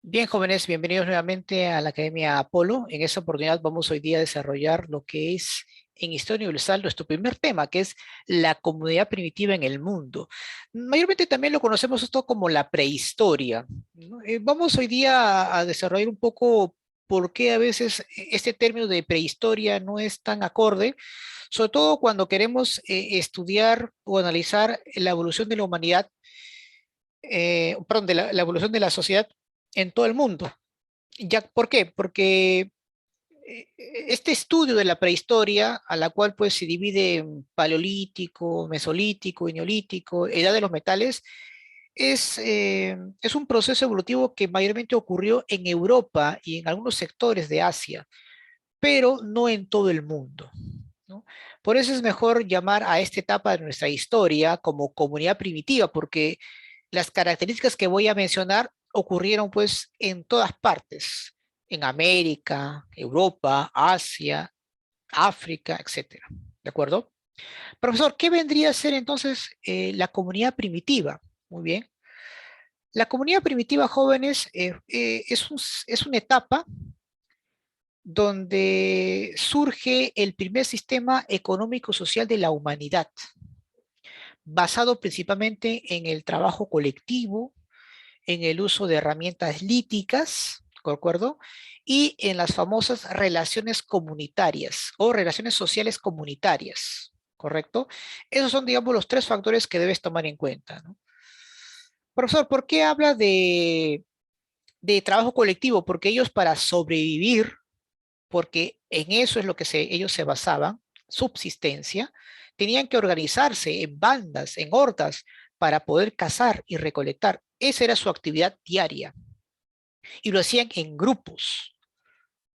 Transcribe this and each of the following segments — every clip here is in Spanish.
Bien, jóvenes, bienvenidos nuevamente a la Academia Apolo. En esta oportunidad vamos hoy día a desarrollar lo que es en Historia Universal nuestro primer tema, que es la comunidad primitiva en el mundo. Mayormente también lo conocemos esto como la prehistoria, ¿no? Vamos hoy día a desarrollar un poco por qué a veces este término de prehistoria no es tan acorde, sobre todo cuando queremos estudiar o analizar la evolución de la humanidad, perdón, de la evolución de la sociedad en todo el mundo. Ya, ¿por qué? Porque este estudio de la prehistoria, a la cual pues se divide en paleolítico, mesolítico y neolítico, edad de los metales, es un proceso evolutivo que mayormente ocurrió en Europa y en algunos sectores de Asia, pero no en todo el mundo, ¿no? Por eso es mejor llamar a esta etapa de nuestra historia como comunidad primitiva, porque las características que voy a mencionar ocurrieron pues en todas partes, en América, Europa, Asia, África, etcétera. ¿De acuerdo? Profesor, ¿qué vendría a ser entonces la comunidad primitiva? Muy bien. La comunidad primitiva, jóvenes, es una etapa donde surge el primer sistema económico-social de la humanidad, basado principalmente en el trabajo colectivo, en el uso de herramientas líticas, ¿de acuerdo? Y en las famosas relaciones comunitarias o relaciones sociales comunitarias, ¿correcto? Esos son, digamos, los tres factores que debes tomar en cuenta, ¿no? Profesor, ¿por qué habla de trabajo colectivo? Porque ellos para sobrevivir, porque en eso es lo que ellos se basaban, subsistencia, tenían que organizarse en bandas, en hordas, para poder cazar y recolectar. Esa era su actividad diaria y lo hacían en grupos.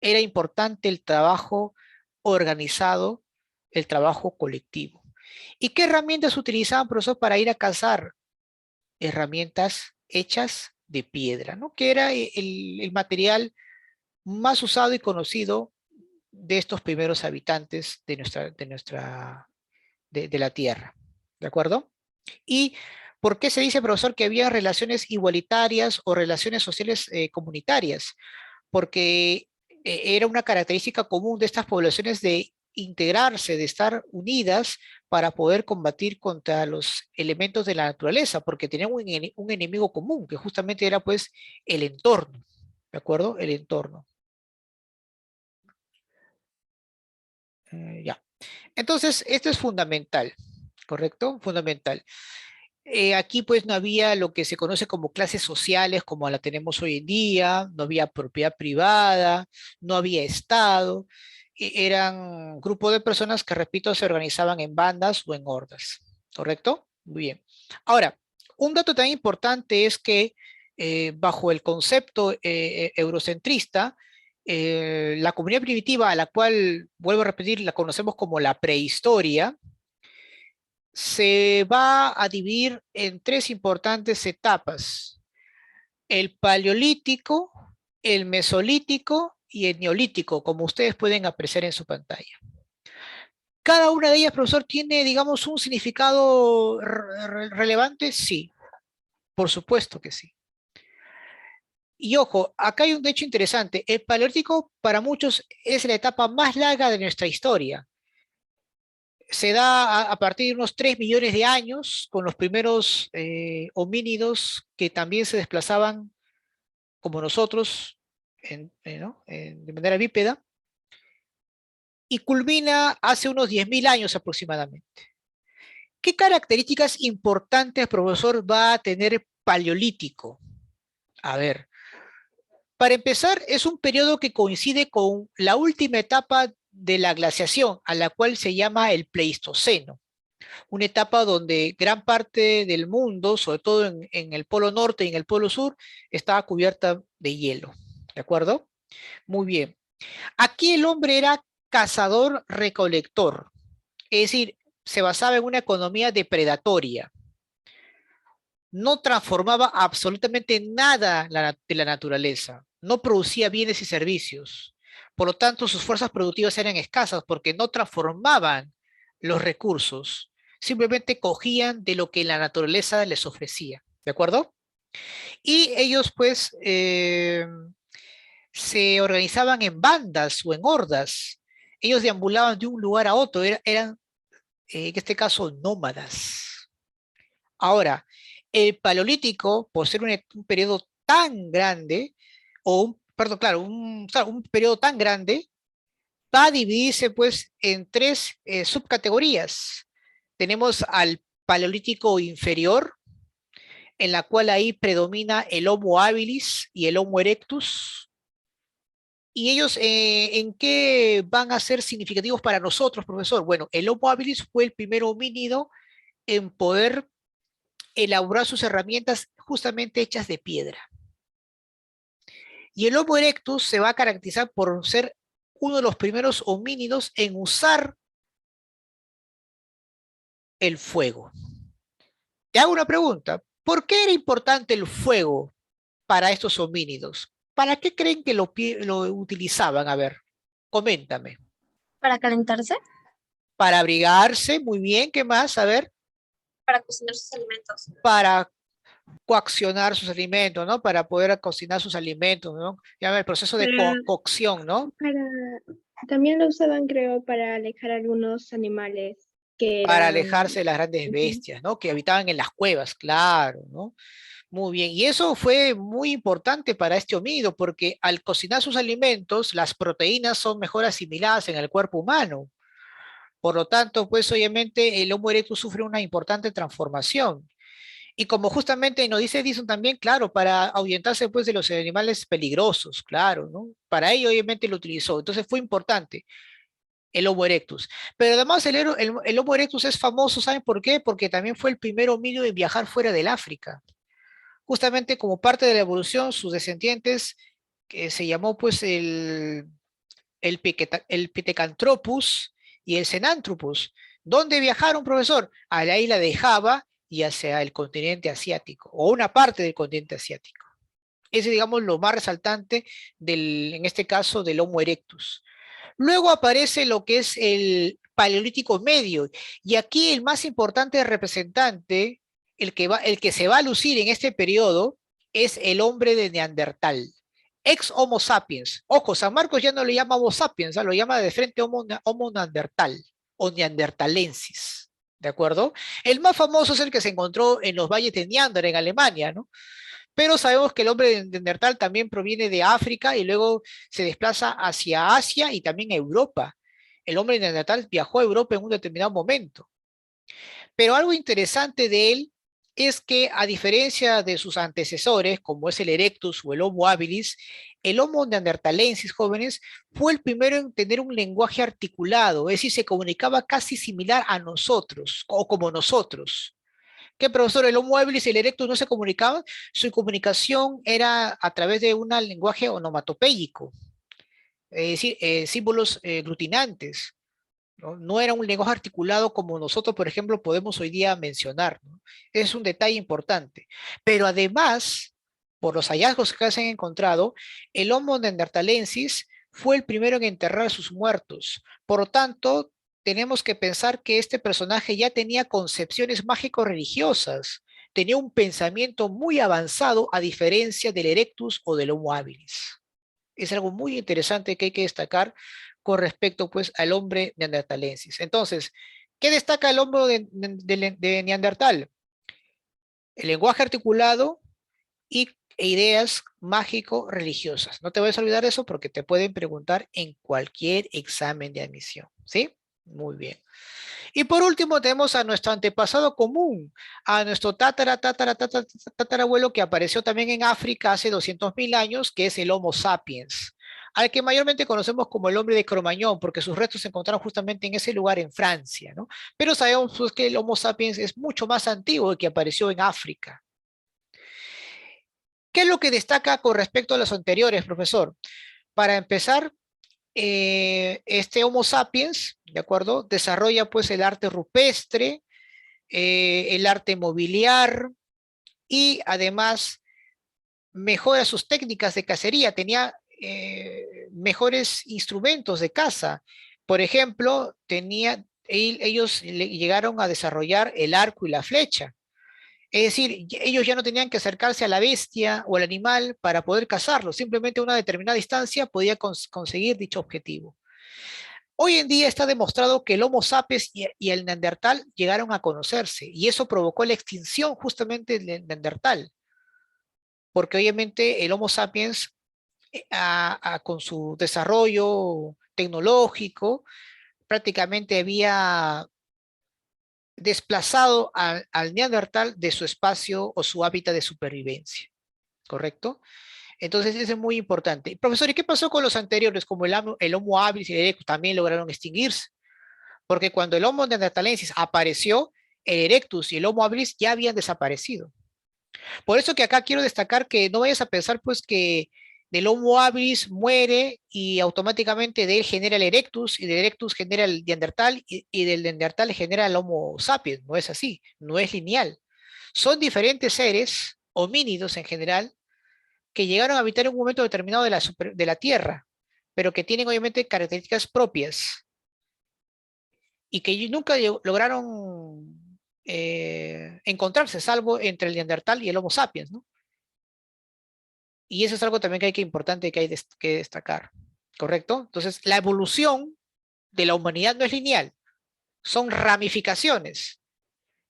Era importante el trabajo organizado, el trabajo colectivo. ¿Y qué herramientas utilizaban, profesor, para ir a cazar? Herramientas hechas de piedra, ¿no? Que era el material más usado y conocido de estos primeros habitantes de la Tierra. ¿De acuerdo? ¿Y por qué se dice, profesor, que había relaciones igualitarias o relaciones sociales comunitarias? Porque era una característica común de estas poblaciones de integrarse, de estar unidas para poder combatir contra los elementos de la naturaleza, porque tenían un enemigo común, que justamente era pues el entorno, ¿de acuerdo? El entorno. Ya. Entonces, esto es fundamental, ¿correcto? Fundamental. Aquí pues no había lo que se conoce como clases sociales como la tenemos hoy en día, no había propiedad privada, no había Estado, eran grupos de personas que, repito, se organizaban en bandas o en hordas, ¿correcto? Muy bien. Ahora, un dato tan importante es que bajo el concepto eurocentrista, la comunidad primitiva, a la cual, vuelvo a repetir, la conocemos como la prehistoria, se va a dividir en tres importantes etapas: el paleolítico, el mesolítico y el neolítico, como ustedes pueden apreciar en su pantalla. Cada una de ellas, profesor, tiene, digamos, un significado relevante, sí, por supuesto que sí. Y ojo, acá hay un hecho interesante. El paleolítico para muchos es la etapa más larga de nuestra historia. Se da a partir de unos 3 millones de años con los primeros homínidos que también se desplazaban como nosotros ¿no? De manera bípeda, y culmina hace unos 10.000 años aproximadamente. ¿Qué características importantes, profesor, va a tener el paleolítico? A ver, para empezar, es un periodo que coincide con la última etapa de la glaciación, a la cual se llama el Pleistoceno, una etapa donde gran parte del mundo, sobre todo en el polo norte y en el polo sur, estaba cubierta de hielo. ¿De acuerdo? Muy bien. Aquí el hombre era cazador-recolector, es decir, se basaba en una economía depredatoria. No transformaba absolutamente nada de la naturaleza, no producía bienes y servicios. Por lo tanto, sus fuerzas productivas eran escasas porque no transformaban los recursos, simplemente cogían de lo que la naturaleza les ofrecía. ¿De acuerdo? Y ellos pues se organizaban en bandas o en hordas. Ellos deambulaban de un lugar a otro, eran en este caso nómadas. Ahora, el Paleolítico, por ser un periodo tan grande, perdón, claro, claro, un periodo tan grande, va a dividirse pues en tres subcategorías. Tenemos al Paleolítico inferior, en la cual ahí predomina el Homo habilis y el Homo erectus. ¿Y ellos en qué van a ser significativos para nosotros, profesor? Bueno, el Homo habilis fue el primer homínido en poder elaborar sus herramientas justamente hechas de piedra. Y el Homo erectus se va a caracterizar por ser uno de los primeros homínidos en usar el fuego. Te hago una pregunta. ¿Por qué era importante el fuego para estos homínidos? ¿Para qué creen que lo utilizaban? A ver, coméntame. Para calentarse, Para abrigarse, muy bien, ¿qué más? A ver, para cocinar sus alimentos. para coaccionar sus alimentos, ¿no? Para poder cocinar sus alimentos, ¿no? Llama el proceso de Para, cocción, ¿no? también lo usaban, creo, para alejar algunos animales que Para eran... alejarse de las grandes Ujú. bestias, ¿no? Que habitaban en las cuevas, claro, ¿no? Muy bien, y eso fue muy importante para este homínido, porque al cocinar sus alimentos, las proteínas son mejor asimiladas en el cuerpo humano. Por lo tanto, pues obviamente el Homo erectus sufre una importante transformación. Y como justamente nos dice Edison también, claro, para ahuyentarse pues de los animales peligrosos, claro, ¿no? Para ello obviamente lo utilizó. Entonces fue importante el Homo erectus. Pero además el Homo erectus es famoso, ¿saben por qué? Porque también fue el primer homínido en viajar fuera del África. Justamente como parte de la evolución, sus descendientes, que se llamó pues el Pithecanthropus y el Cenanthropus. ¿Dónde viajaron, profesor? A la isla de Java y hacia el continente asiático, o una parte del continente asiático. Ese, digamos, lo más resaltante en este caso, del Homo erectus. Luego aparece lo que es el Paleolítico Medio, y aquí el más importante representante, el que se va a lucir en este periodo, es el hombre de Neandertal, ex Homo sapiens. Ojo, San Marcos ya no le llama Homo sapiens, lo llama de frente Homo Neandertal o Neandertalensis. ¿De acuerdo? El más famoso es el que se encontró en los valles de Neander, en Alemania, ¿no? Pero sabemos que el hombre de Neandertal también proviene de África y luego se desplaza hacia Asia y también a Europa. El hombre de Neandertal viajó a Europa en un determinado momento. Pero algo interesante de él es que, a diferencia de sus antecesores, como es el Erectus o el Homo habilis, el Homo neanderthalensis, jóvenes, fue el primero en tener un lenguaje articulado, es decir, se comunicaba casi similar a nosotros o como nosotros. ¿Qué, profesor? El Homo habilis y el Erectus no se comunicaban, su comunicación era a través de un lenguaje onomatopéyico, es decir, símbolos glutinantes. ¿No? No era un lenguaje articulado como nosotros, por ejemplo, podemos hoy día mencionar, ¿no? Es un detalle importante. Pero además, por los hallazgos que se han encontrado, el Homo neanderthalensis fue el primero en enterrar a sus muertos. Por lo tanto, tenemos que pensar que este personaje ya tenía concepciones mágico-religiosas, tenía un pensamiento muy avanzado a diferencia del Erectus o del Homo habilis. Es algo muy interesante que hay que destacar con respecto pues al hombre neandertalensis. Entonces, ¿qué destaca el hombre de Neandertal? El lenguaje articulado y ideas mágico-religiosas. No te vayas a olvidar eso porque te pueden preguntar en cualquier examen de admisión, ¿sí? Muy bien. Y por último tenemos a nuestro antepasado común, a nuestro tatarabuelo que apareció también en África hace 200.000 años, que es el Homo sapiens, al que mayormente conocemos como el hombre de Cromañón, porque sus restos se encontraron justamente en ese lugar en Francia, ¿no? Pero sabemos pues, que el Homo sapiens es mucho más antiguo y que apareció en África. ¿Qué es lo que destaca con respecto a los anteriores, profesor? Para empezar, este Homo sapiens, ¿de acuerdo? Desarrolla pues el arte rupestre, el arte mobiliar y además mejora sus técnicas de cacería, tenía mejores instrumentos de caza. Por ejemplo, ellos llegaron a desarrollar el arco y la flecha. Es decir, ellos ya no tenían que acercarse a la bestia o al animal para poder cazarlo, simplemente a una determinada distancia podía conseguir dicho objetivo. Hoy en día está demostrado que el Homo sapiens y el Neandertal llegaron a conocerse y eso provocó la extinción justamente del Neandertal, porque obviamente el Homo sapiens con su desarrollo tecnológico prácticamente había desplazado al Neandertal de su espacio o su hábitat de supervivencia, ¿correcto? Entonces, eso es muy importante. Profesor, ¿y qué pasó con los anteriores, como el Homo habilis y el Erectus? También lograron extinguirse, porque cuando el Homo neanderthalensis apareció, el Erectus y el Homo habilis ya habían desaparecido. Por eso que acá quiero destacar que no vayas a pensar pues que del Homo habilis muere y automáticamente de él genera el Erectus y del Erectus genera el Neandertal y del Neandertal genera el Homo sapiens. No es así, no es lineal. Son diferentes seres, homínidos en general, que llegaron a habitar en un momento determinado de la Tierra, pero que tienen obviamente características propias y que nunca lograron encontrarse, salvo entre el Neandertal y el Homo sapiens, ¿no? Y eso es algo también que hay que importante que hay que destacar, ¿correcto? Entonces, la evolución de la humanidad no es lineal, son ramificaciones,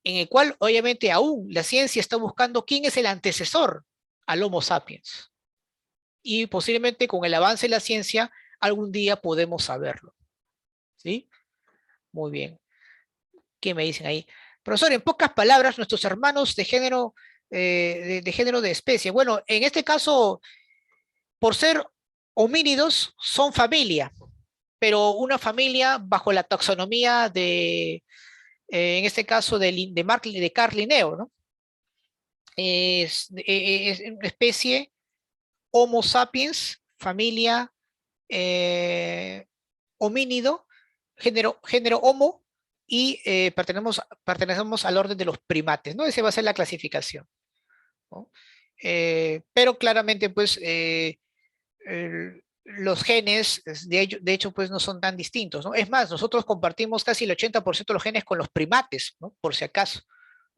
en el cual obviamente aún la ciencia está buscando quién es el antecesor al Homo sapiens. Y posiblemente con el avance de la ciencia algún día podemos saberlo. ¿Sí? Muy bien. ¿Qué me dicen ahí? Profesor, en pocas palabras, nuestros hermanos de género, de género de especie. Bueno, en este caso, por ser homínidos, son familia, pero una familia bajo la taxonomía en este caso, de Carl Linneo, ¿no? Es una especie Homo sapiens, familia homínido, género Homo, y pertenecemos al orden de los primates, ¿no? Esa va a ser la clasificación, ¿no? Pero claramente, pues, los genes, de hecho, pues no son tan distintos, ¿no? Es más, nosotros compartimos casi el 80% de los genes con los primates, ¿no? Por si acaso,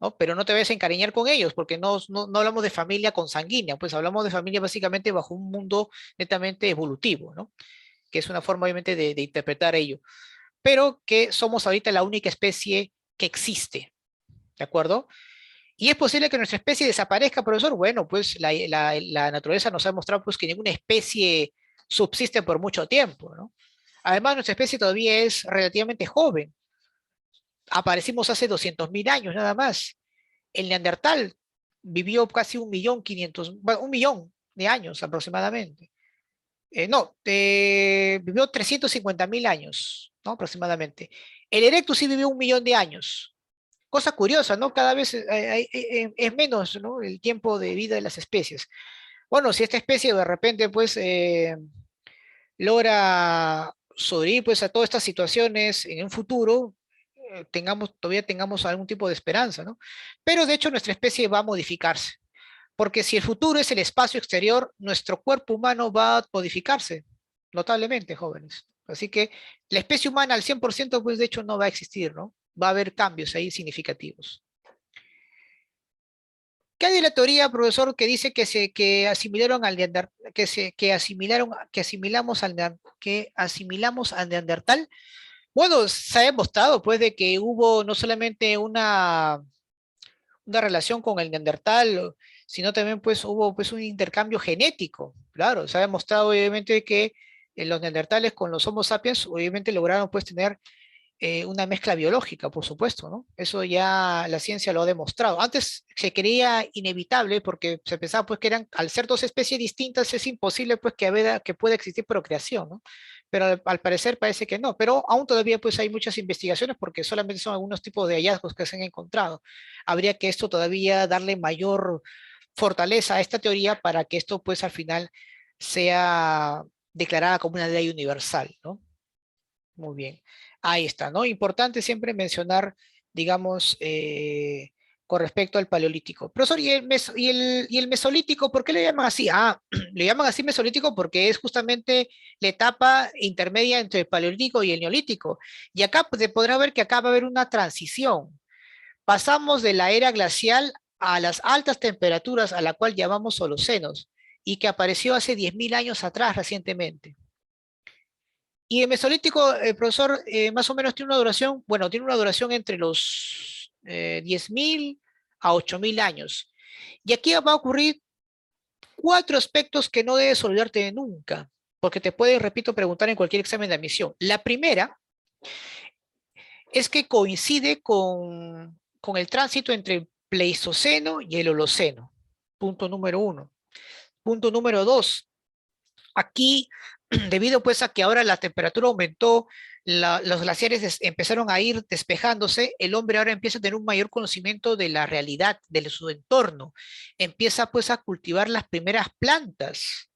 ¿no? Pero no te vayas a encariñar con ellos, porque no hablamos de familia consanguínea, pues hablamos de familia básicamente bajo un mundo netamente evolutivo, ¿no? Que es una forma obviamente de interpretar ello, pero que somos ahorita la única especie que existe, ¿de acuerdo? Y es posible que nuestra especie desaparezca, profesor. Bueno, pues la naturaleza nos ha demostrado pues, que ninguna especie subsiste por mucho tiempo, ¿no? Además, nuestra especie todavía es relativamente joven. Aparecimos hace 200.000 años nada más. El Neandertal vivió casi 1.500.000, bueno, 1.000.000 de años aproximadamente. No, vivió 350.000 años, ¿no? Aproximadamente. El Erectus sí vivió 1.000.000 de años. Cosa curiosa, ¿no? Cada vez es menos, ¿no? El tiempo de vida de las especies. Bueno, si esta especie de repente, pues, logra sobrevivir, pues, a todas estas situaciones en un futuro, todavía tengamos algún tipo de esperanza, ¿no? Pero de hecho nuestra especie va a modificarse, porque si el futuro es el espacio exterior, nuestro cuerpo humano va a modificarse notablemente, jóvenes. Así que la especie humana al 100%, pues de hecho no va a existir, ¿no? Va a haber cambios ahí significativos. ¿Qué hay de la teoría, profesor, que dice que asimilaron al que asimilamos al Neandertal? Bueno, se ha demostrado pues de que hubo no solamente una relación con el Neandertal, sino también pues hubo pues un intercambio genético. Claro, se ha demostrado obviamente que los neandertales con los Homo sapiens obviamente lograron pues tener una mezcla biológica, por supuesto, ¿no? Eso ya la ciencia lo ha demostrado. Antes se creía inevitable porque se pensaba pues que eran, al ser dos especies distintas, es imposible pues que pueda existir procreación, ¿no? Pero al parecer parece que no, pero aún todavía pues hay muchas investigaciones porque solamente son algunos tipos de hallazgos que se han encontrado. Habría que esto todavía darle mayor fortaleza a esta teoría para que esto pues al final sea declarada como una ley universal, ¿no? Muy bien. Ahí está, ¿no? Importante siempre mencionar, digamos, con respecto al paleolítico. Profesor, ¿y el mesolítico, por qué le llaman así? Ah, le llaman así mesolítico porque es justamente la etapa intermedia entre el paleolítico y el neolítico. Y acá podrá ver que acá va a haber una transición. Pasamos de la era glacial a las altas temperaturas a la cual llamamos Holocenos y que apareció hace 10.000 años atrás recientemente. Y el Mesolítico, el profesor, más o menos tiene una duración, bueno, tiene una duración entre los 10.000 a 8.000 años. Y aquí va a ocurrir 4 aspectos que no debes olvidarte nunca, porque te puede, repito, preguntar en cualquier examen de admisión. La primera es que coincide con el tránsito entre el Pleistoceno y el Holoceno. Punto número 1. Punto número 2. Aquí, debido pues a que ahora la temperatura aumentó, los glaciares empezaron a ir despejándose, el hombre ahora empieza a tener un mayor conocimiento de la realidad, de su entorno. Empieza pues a cultivar las primeras plantas.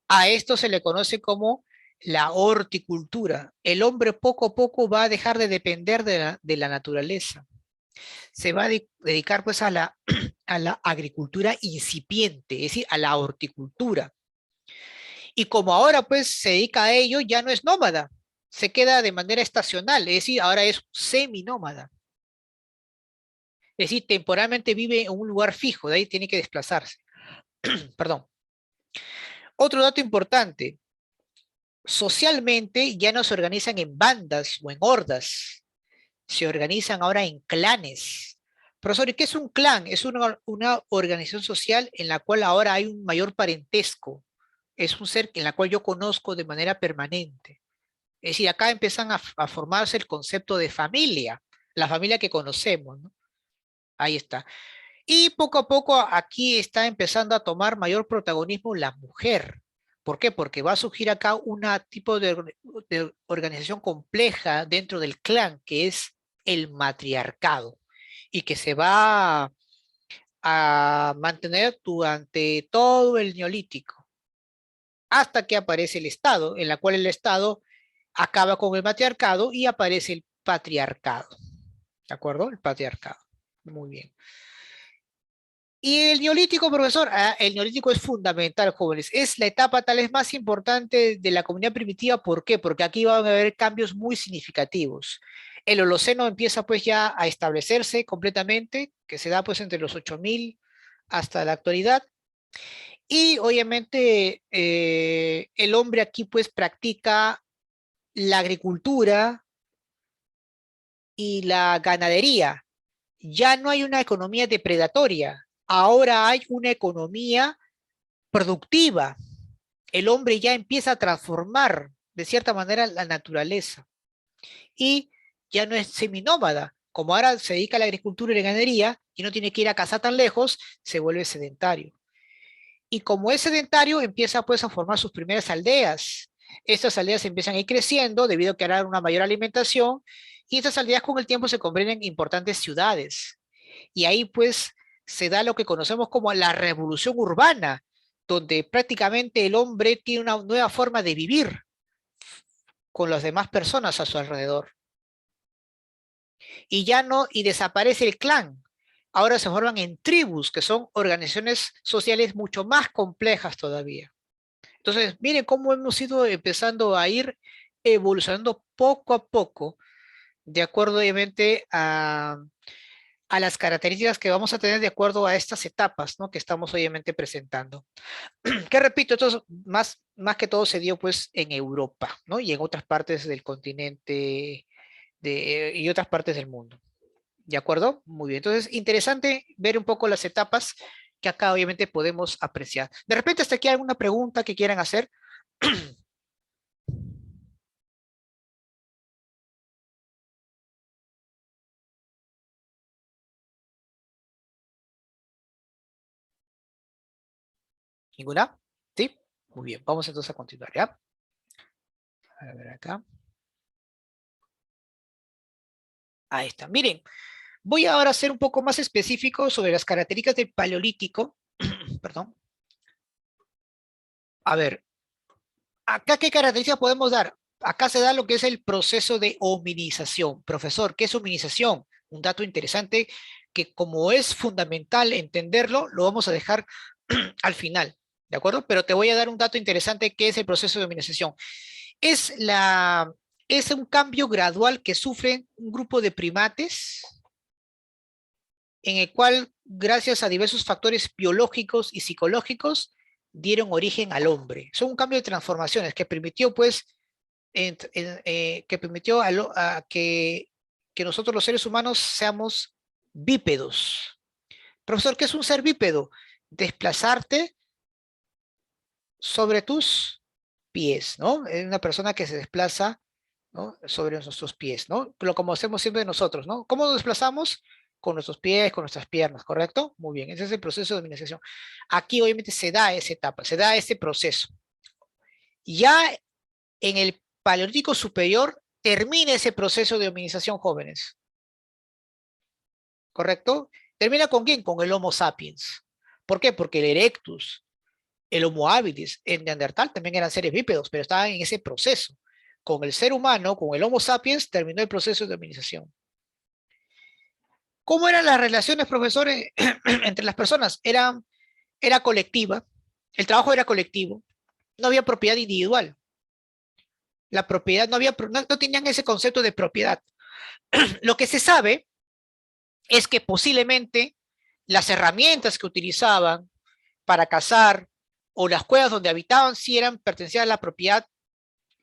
A esto se le conoce como la horticultura. El hombre poco a poco va a dejar de depender de la naturaleza. Se va a dedicar pues a la agricultura incipiente, es decir, a la horticultura. Y como ahora pues se dedica a ello, ya no es nómada, se queda de manera estacional, es decir, ahora es seminómada. Es decir, temporalmente vive en un lugar fijo, de ahí tiene que desplazarse. Perdón. Otro dato importante, socialmente ya no se organizan en bandas o en hordas, se organizan ahora en clanes. Profesor, ¿y qué es un clan? Es una organización social en la cual ahora hay un mayor parentesco. Es un ser en la cual yo conozco de manera permanente. Es decir, acá empiezan a formarse el concepto de familia, la familia que conocemos, ¿no? Ahí está. Y poco a poco aquí está empezando a tomar mayor protagonismo la mujer. ¿Por qué? Porque va a surgir acá un tipo de organización compleja dentro del clan, que es el matriarcado, y que se va a mantener durante todo el Neolítico, hasta que aparece el Estado, en la cual el Estado acaba con el matriarcado y aparece el patriarcado. ¿De acuerdo? El patriarcado. Muy bien. Y el neolítico, profesor, el neolítico es fundamental, jóvenes. Es la etapa tal vez más importante de la comunidad primitiva. ¿Por qué? Porque aquí van a haber cambios muy significativos. El Holoceno empieza pues ya a establecerse completamente, que se da pues entre los 8.000 hasta la actualidad. Y obviamente el hombre aquí pues practica la agricultura y la ganadería. Ya no hay una economía depredatoria, ahora hay una economía productiva. El hombre ya empieza a transformar de cierta manera la naturaleza y ya no es seminómada. Como ahora se dedica a la agricultura y la ganadería y no tiene que ir a cazar tan lejos, se vuelve sedentario. Y como es sedentario, empieza pues a formar sus primeras aldeas. Estas aldeas empiezan a ir creciendo debido a que harán una mayor alimentación y estas aldeas con el tiempo se convierten en importantes ciudades. Y ahí pues se da lo que conocemos como la revolución urbana, donde prácticamente el hombre tiene una nueva forma de vivir con las demás personas a su alrededor. Y ya no, y desaparece el clan. Ahora se forman en tribus, que son organizaciones sociales mucho más complejas todavía. Entonces, miren cómo hemos ido empezando a ir evolucionando poco a poco, de acuerdo obviamente a las características que vamos a tener de acuerdo a estas etapas, ¿no? Que estamos obviamente presentando. Que repito, esto más que todo se dio pues en Europa, ¿no? Y en otras partes del continente y otras partes del mundo. ¿De acuerdo? Muy bien. Entonces, interesante ver un poco las etapas que acá obviamente podemos apreciar. De repente, hasta aquí hay alguna pregunta que quieran hacer. ¿Ninguna? ¿Sí? Muy bien. Vamos entonces a continuar, ¿ya? A ver acá. Ahí está. Miren, voy ahora a ser un poco más específico sobre las características del Paleolítico. Perdón. A ver, acá qué características podemos dar. Acá se da lo que es el proceso de hominización. Profesor, ¿qué es hominización? Un dato interesante que como es fundamental entenderlo, lo vamos a dejar al final, ¿de acuerdo? Pero te voy a dar un dato interesante que es el proceso de hominización. Es, es un cambio gradual que sufren un grupo de primates en el cual, gracias a diversos factores biológicos y psicológicos, dieron origen al hombre. Son un cambio de transformaciones que permitió, pues, que permitió que nosotros los seres humanos seamos bípedos. Profesor, ¿qué es un ser bípedo? Desplazarte sobre tus pies, ¿no? Es una persona que se desplaza, ¿no? Sobre nuestros pies, ¿no? Como hacemos siempre nosotros, ¿no? ¿Cómo nos desplazamos? Con nuestros pies, con nuestras piernas, ¿correcto? Muy bien, ese es el proceso de dominización. Aquí obviamente se da esa etapa, se da ese proceso. Ya en el Paleolítico Superior termina ese proceso de dominización, jóvenes, ¿correcto? ¿Termina con quién? Con el Homo sapiens. ¿Por qué? Porque el Erectus, el Homo habilis, el Neandertal también eran seres bípedos, pero estaban en ese proceso. Con el ser humano, con el Homo sapiens, terminó el proceso de dominización. ¿Cómo eran las relaciones, profesores, entre las personas? Era colectiva, el trabajo era colectivo, no había propiedad individual. La propiedad, no tenían ese concepto de propiedad. Lo que se sabe es que posiblemente las herramientas que utilizaban para cazar o las cuevas donde habitaban sí pertenecían a la propiedad,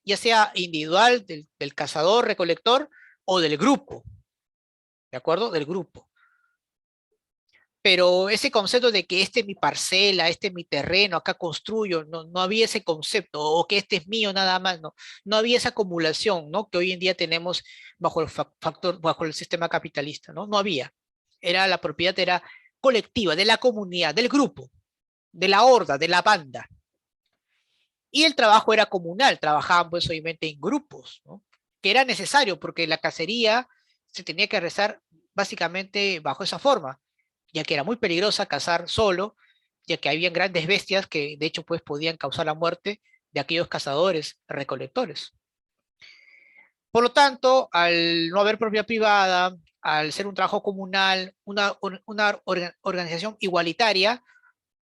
ya sea individual del cazador, recolector o del grupo, ¿de acuerdo? Del grupo. Pero ese concepto de que este es mi parcela, este es mi terreno, acá construyo, no había ese concepto, o que este es mío nada más, no había esa acumulación, ¿no? Que hoy en día tenemos bajo el factor, bajo el sistema capitalista, no había. La propiedad era colectiva, de la comunidad, del grupo, de la horda, de la banda. Y el trabajo era comunal, trabajaban pues obviamente en grupos, ¿no? Que era necesario porque la cacería se tenía que realizar básicamente bajo esa forma, ya que era muy peligrosa cazar solo, ya que habían grandes bestias que de hecho pues podían causar la muerte de aquellos cazadores recolectores. Por lo tanto, al no haber propiedad privada, al ser un trabajo comunal, una organización igualitaria,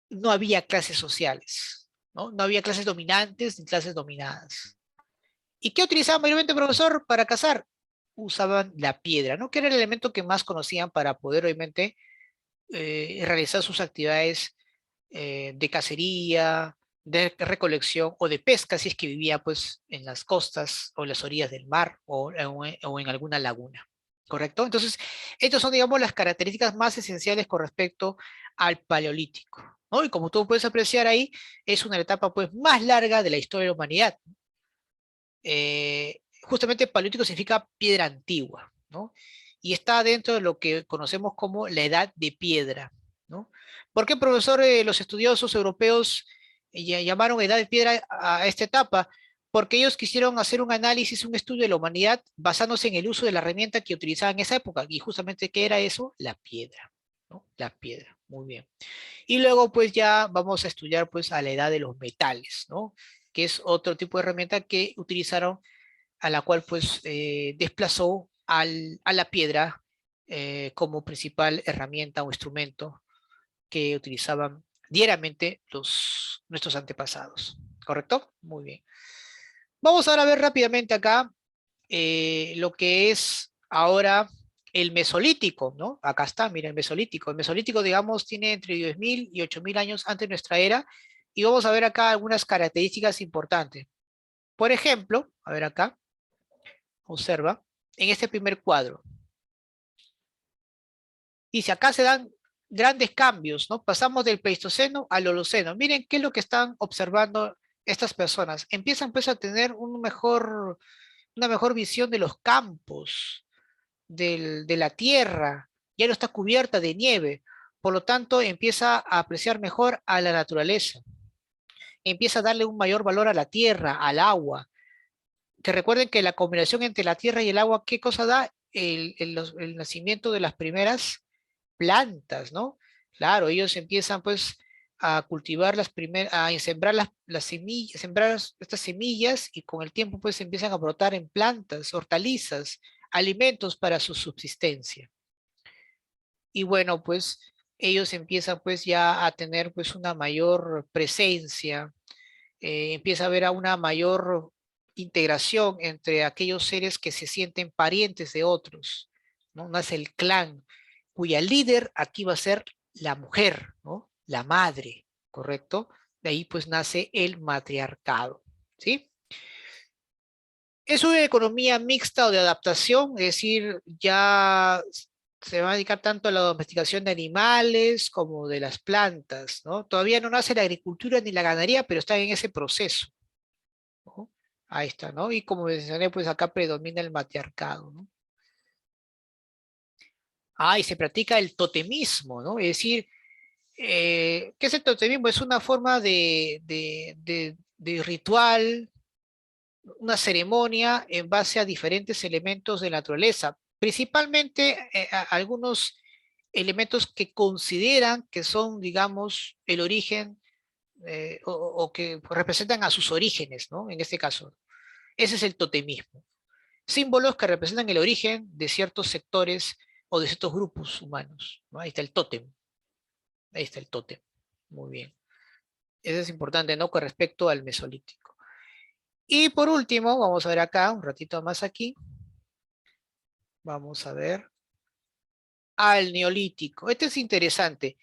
no había clases sociales, ¿no? No había clases dominantes ni clases dominadas. ¿Y qué utilizaban mayormente, profesor, para cazar? Usaban la piedra, ¿no? Que era el elemento que más conocían para poder, obviamente, realizar sus actividades de cacería, de recolección o de pesca, si es que vivía pues en las costas o en las orillas del mar o en alguna laguna. ¿Correcto? Entonces, estas son, digamos, las características más esenciales con respecto al paleolítico, ¿no? Y como tú puedes apreciar ahí, es una etapa pues más larga de la historia de la humanidad. Justamente paleolítico significa piedra antigua, ¿no? Y está dentro de lo que conocemos como la edad de piedra, ¿no? ¿Por qué, profesor, los estudiosos europeos llamaron edad de piedra a esta etapa? Porque ellos quisieron hacer un análisis, un estudio de la humanidad basándose en el uso de la herramienta que utilizaban en esa época. Y justamente, ¿qué era eso? La piedra, ¿no? La piedra, muy bien. Y luego, pues ya vamos a estudiar, pues, a la edad de los metales, ¿no? Que es otro tipo de herramienta que utilizaron, a la cual, pues, desplazó a la piedra como principal herramienta o instrumento que utilizaban diariamente nuestros antepasados. ¿Correcto? Muy bien. Vamos ahora a ver rápidamente acá lo que es ahora el Mesolítico, ¿no? Acá está, mira, el Mesolítico. El Mesolítico, digamos, tiene entre 10.000 y 8.000 años antes de nuestra era, y vamos a ver acá algunas características importantes. Por ejemplo, a ver acá, observa, en este primer cuadro, dice, acá se dan grandes cambios, ¿no? Pasamos del Pleistoceno al Holoceno. Miren qué es lo que están observando estas personas. Empiezan pues a tener una mejor visión de los campos, de la tierra, ya no está cubierta de nieve, por lo tanto empieza a apreciar mejor a la naturaleza, empieza a darle un mayor valor a la tierra, al agua, que recuerden que la combinación entre la tierra y el agua, ¿qué cosa da? El nacimiento de las primeras plantas, ¿no? Claro, ellos empiezan pues a cultivar a sembrar las semillas, sembrar estas semillas y con el tiempo pues empiezan a brotar en plantas, hortalizas, alimentos para su subsistencia. Y bueno, pues ellos empiezan pues ya a tener pues una mayor presencia, empieza a haber una mayor integración entre aquellos seres que se sienten parientes de otros, ¿no? Nace el clan, cuya líder aquí va a ser la mujer, ¿no? La madre, ¿correcto? De ahí pues nace el matriarcado, ¿sí? Es una economía mixta o de adaptación, es decir, ya se va a dedicar tanto a la domesticación de animales como de las plantas, ¿no? Todavía no nace la agricultura ni la ganadería, pero está en ese proceso, ¿no? Ahí está, ¿no? Y como mencioné, pues acá predomina el matriarcado, ¿no? Ah, y se practica el totemismo, ¿no? Es decir, ¿qué es el totemismo? Es una forma de ritual, una ceremonia en base a diferentes elementos de la naturaleza, principalmente algunos elementos que consideran que son, digamos, el origen o que representan a sus orígenes, ¿no? En este caso, ese es el totemismo. Símbolos que representan el origen de ciertos sectores o de ciertos grupos humanos, ¿no? Ahí está el tótem, ahí está el tótem. Muy bien. Eso es importante, ¿no? Con respecto al mesolítico. Y por último, vamos a ver acá, un ratito más aquí. Vamos a ver al neolítico. Este es interesante.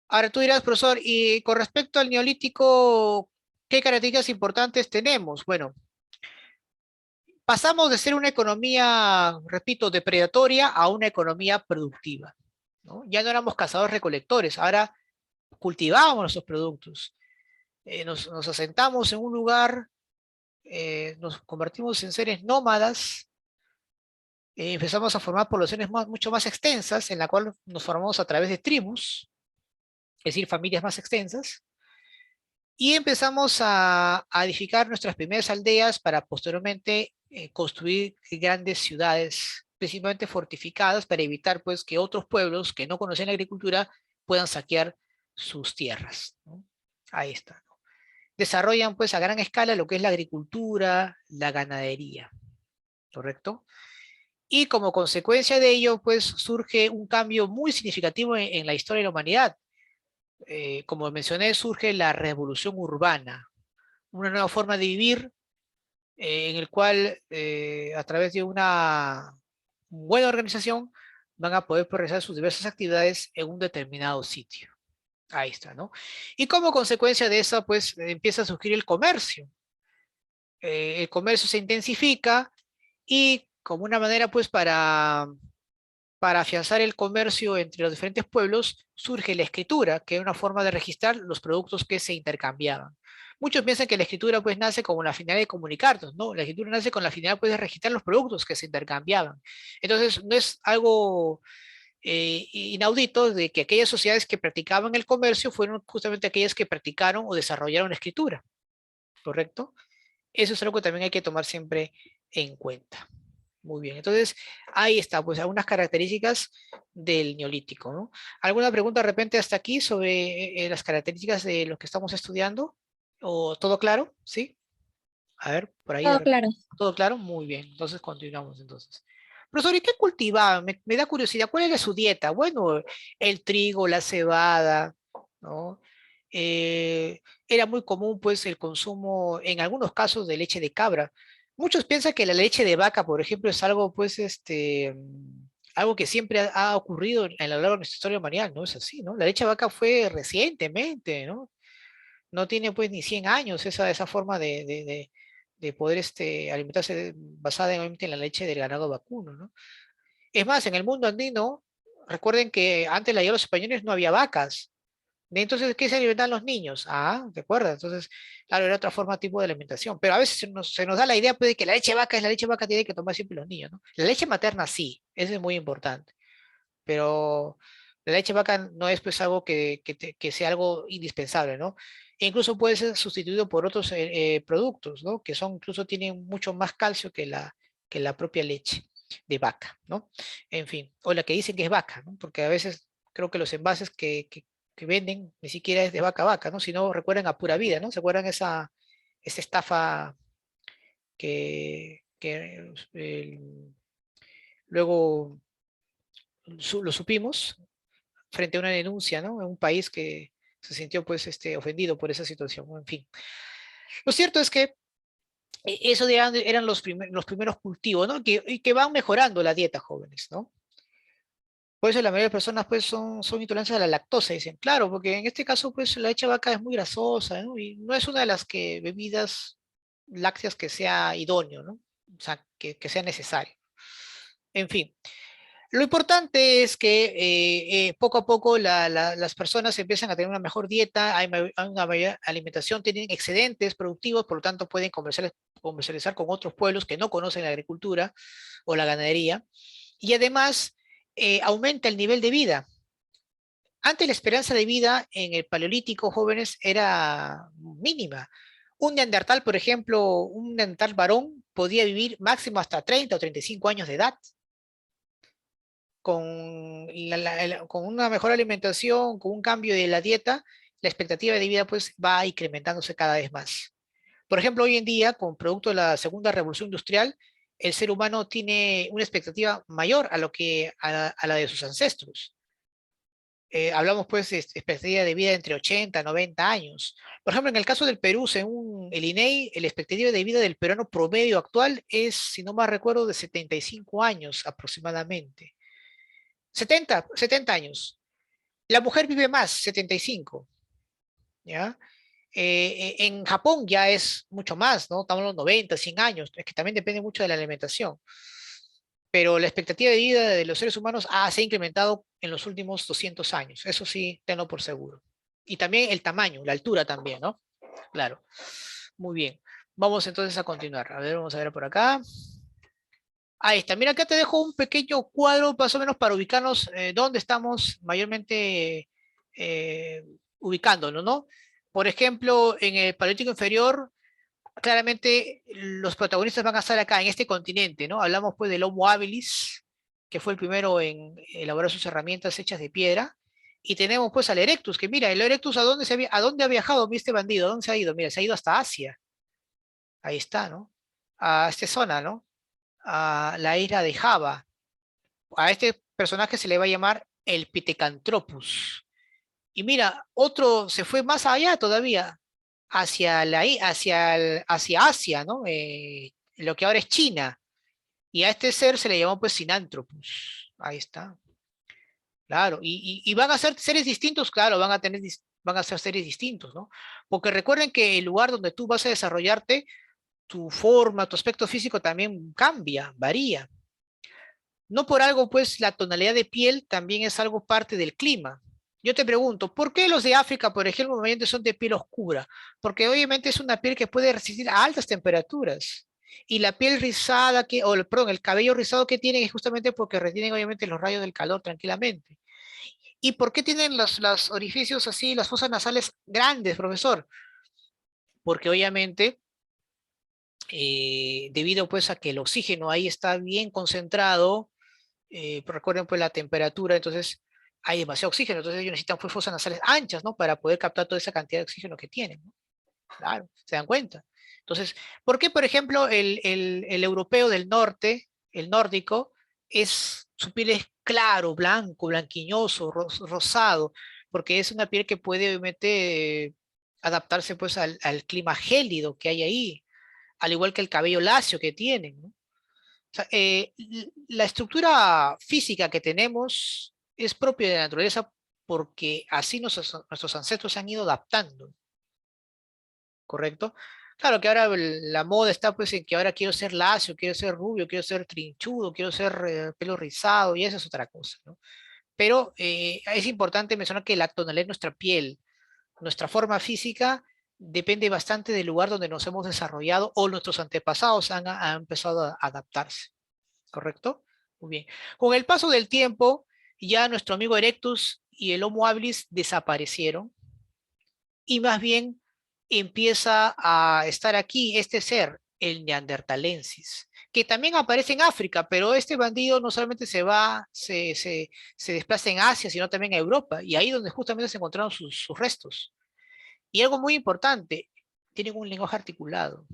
Ahora tú dirás, profesor, y con respecto al neolítico, ¿qué características importantes tenemos? Bueno, pasamos de ser una economía, repito, depredatoria a una economía productiva, ¿no? Ya no éramos cazadores-recolectores, ahora cultivábamos nuestros productos. Nos asentamos en un lugar, nos convertimos en seres nómadas, empezamos a formar poblaciones mucho más extensas, en la cual nos formamos a través de tribus, es decir, familias más extensas, y empezamos a edificar nuestras primeras aldeas para posteriormente construir grandes ciudades, principalmente fortificadas, para evitar pues que otros pueblos que no conocían la agricultura puedan saquear sus tierras, ¿no? Ahí está, ¿no? Desarrollan pues a gran escala lo que es la agricultura, la ganadería, ¿correcto? Y como consecuencia de ello, pues surge un cambio muy significativo en la historia de la humanidad. Como mencioné, surge la revolución urbana, una nueva forma de vivir en el cual a través de una buena organización van a poder progresar sus diversas actividades en un determinado sitio. Ahí está, ¿no? Y como consecuencia de eso, pues empieza a surgir el comercio. El comercio se intensifica y como una manera, pues, para afianzar el comercio entre los diferentes pueblos, surge la escritura, que es una forma de registrar los productos que se intercambiaban. Muchos piensan que la escritura pues nace con la finalidad de comunicarnos, ¿no? La escritura nace con la finalidad pues de registrar los productos que se intercambiaban. Entonces, no es algo inaudito de que aquellas sociedades que practicaban el comercio fueron justamente aquellas que practicaron o desarrollaron la escritura, ¿correcto? Eso es algo que también hay que tomar siempre en cuenta. Muy bien, entonces ahí está, pues algunas características del neolítico, ¿no? ¿Alguna pregunta de repente hasta aquí sobre las características de lo que estamos estudiando? ¿O todo claro? ¿Sí? A ver, por ahí. Todo claro. ¿Todo claro? Muy bien, entonces continuamos entonces. Profesor, ¿y qué cultivaban? Me da curiosidad, ¿cuál era su dieta? Bueno, el trigo, la cebada, ¿no? Era muy común pues el consumo, en algunos casos, de leche de cabra. Muchos piensan que la leche de vaca, por ejemplo, es algo pues algo que siempre ha ocurrido a lo largo de nuestra historia humanidad, no es así, ¿no? La leche de vaca fue recientemente, ¿no? No tiene pues ni 100 años esa forma de poder alimentarse basada obviamente en la leche del ganado vacuno, ¿no? Es más, en el mundo andino, recuerden que antes de la llegada de los españoles no había vacas. Entonces, ¿qué se alimentaban los niños? Ah, ¿te acuerdas? Entonces, claro, era otra forma tipo de alimentación. Pero a veces se nos da la idea pues, de que la leche de vaca es la leche de vaca, tiene que tomar siempre los niños, ¿no? La leche materna sí, eso es muy importante. Pero la leche de vaca no es pues algo que sea algo indispensable, ¿no? E incluso puede ser sustituido por otros productos, ¿no? Que son, incluso tienen mucho más calcio que la propia leche de vaca, ¿no? En fin, o la que dicen que es vaca, ¿no? Porque a veces creo que los envases que venden ni siquiera es de vaca a vaca, ¿no? Sino recuerdan a Pura Vida, ¿no? ¿Se acuerdan esa estafa que luego lo supimos frente a una denuncia, ¿no? En un país que se sintió pues ofendido por esa situación, ¿no? En fin. Lo cierto es que eso eran los primeros cultivos, ¿no? Y que van mejorando la dieta, jóvenes, ¿no? Por eso la mayoría de personas pues son intolerantes a la lactosa, dicen, claro, porque en este caso pues la leche de vaca es muy grasosa, ¿no? Y no es una de las bebidas lácteas que sea idóneo, ¿no? O sea, que sea necesario. En fin, lo importante es que poco a poco las personas empiezan a tener una mejor dieta, hay una mayor alimentación, tienen excedentes productivos, por lo tanto pueden comercializar con otros pueblos que no conocen la agricultura o la ganadería, y además aumenta el nivel de vida. Antes la esperanza de vida en el Paleolítico, jóvenes, era mínima. Un neandertal, por ejemplo, un neandertal varón podía vivir máximo hasta 30 o 35 años de edad con, con una mejor alimentación, con un cambio de la dieta, la expectativa de vida pues va incrementándose cada vez más. Por ejemplo, hoy en día, con producto de la segunda revolución industrial, el ser humano tiene una expectativa mayor a a la de sus ancestros. Hablamos pues de expectativa de vida entre 80 y 90 años. Por ejemplo, en el caso del Perú, según el INEI, la expectativa de vida del peruano promedio actual es, si no mal recuerdo, de 75 años aproximadamente. 70 años. La mujer vive más, 75, ¿ya? En Japón ya es mucho más, ¿no? Estamos en los 90, 100 años, es que también depende mucho de la alimentación. Pero la expectativa de vida de los seres humanos se ha incrementado en los últimos 200 años, eso sí, tenlo por seguro. Y también el tamaño, la altura también, ¿no? Claro. Muy bien. Vamos entonces a continuar. A ver, vamos a ver por acá. Ahí está. Mira, acá te dejo un pequeño cuadro más o menos para ubicarnos dónde estamos mayormente eh, ubicándonos, ¿no? Por ejemplo, en el Paleolítico Inferior, claramente los protagonistas van a estar acá, en este continente, ¿no? Hablamos pues del Homo habilis, que fue el primero en elaborar sus herramientas hechas de piedra, y tenemos pues al Erectus, que mira, el Erectus, ¿a dónde ha viajado este bandido? ¿A dónde se ha ido? Mira, se ha ido hasta Asia. Ahí está, ¿no? A esta zona, ¿no? A la isla de Java. A este personaje se le va a llamar el Pithecanthropus. Y mira, otro se fue más allá todavía, hacia Asia, ¿no? Lo que ahora es China. Y a este ser se le llamó pues Sinanthropus. Ahí está. Claro. Y van a ser seres distintos, claro, van a ser seres distintos, ¿no? Porque recuerden que el lugar donde tú vas a desarrollarte, tu forma, tu aspecto físico también cambia, varía. No por algo, pues, la tonalidad de piel también es algo parte del clima. Yo te pregunto, ¿por qué los de África, por ejemplo, normalmente son de piel oscura? Porque obviamente es una piel que puede resistir a altas temperaturas. Y la piel rizada, perdón, el cabello rizado que tienen es justamente porque retienen obviamente los rayos del calor tranquilamente. ¿Y por qué tienen los orificios así, las fosas nasales grandes, profesor? Porque obviamente, debido pues a que el oxígeno ahí está bien concentrado, recuerden pues la temperatura, entonces hay demasiado oxígeno, entonces ellos necesitan pues fosas nasales anchas, ¿no? Para poder captar toda esa cantidad de oxígeno que tienen, ¿no? Claro, se dan cuenta. Entonces, ¿por qué, por ejemplo, el europeo del norte, el nórdico, su piel es claro, blanco, blanquiñoso, rosado? Porque es una piel que puede obviamente adaptarse pues al clima gélido que hay ahí, al igual que el cabello lacio que tienen, ¿no? O sea, la estructura física que tenemos es propia de la naturaleza porque así nuestros ancestros se han ido adaptando, ¿correcto? Claro que ahora la moda está pues en que ahora quiero ser lacio, quiero ser rubio, quiero ser trinchudo, quiero ser pelo rizado y esa es otra cosa, ¿no? Pero es importante mencionar que la tonalidad de nuestra piel, nuestra forma física, depende bastante del lugar donde nos hemos desarrollado o nuestros antepasados han empezado a adaptarse. ¿Correcto? Muy bien. Con el paso del tiempo, ya nuestro amigo Erectus y el Homo habilis desaparecieron y más bien empieza a estar aquí este ser, el Neanderthalensis, que también aparece en África, pero este bandido no solamente se desplaza en Asia, sino también a Europa, y ahí donde justamente se encontraron sus restos. Y algo muy importante, tienen un lenguaje articulado,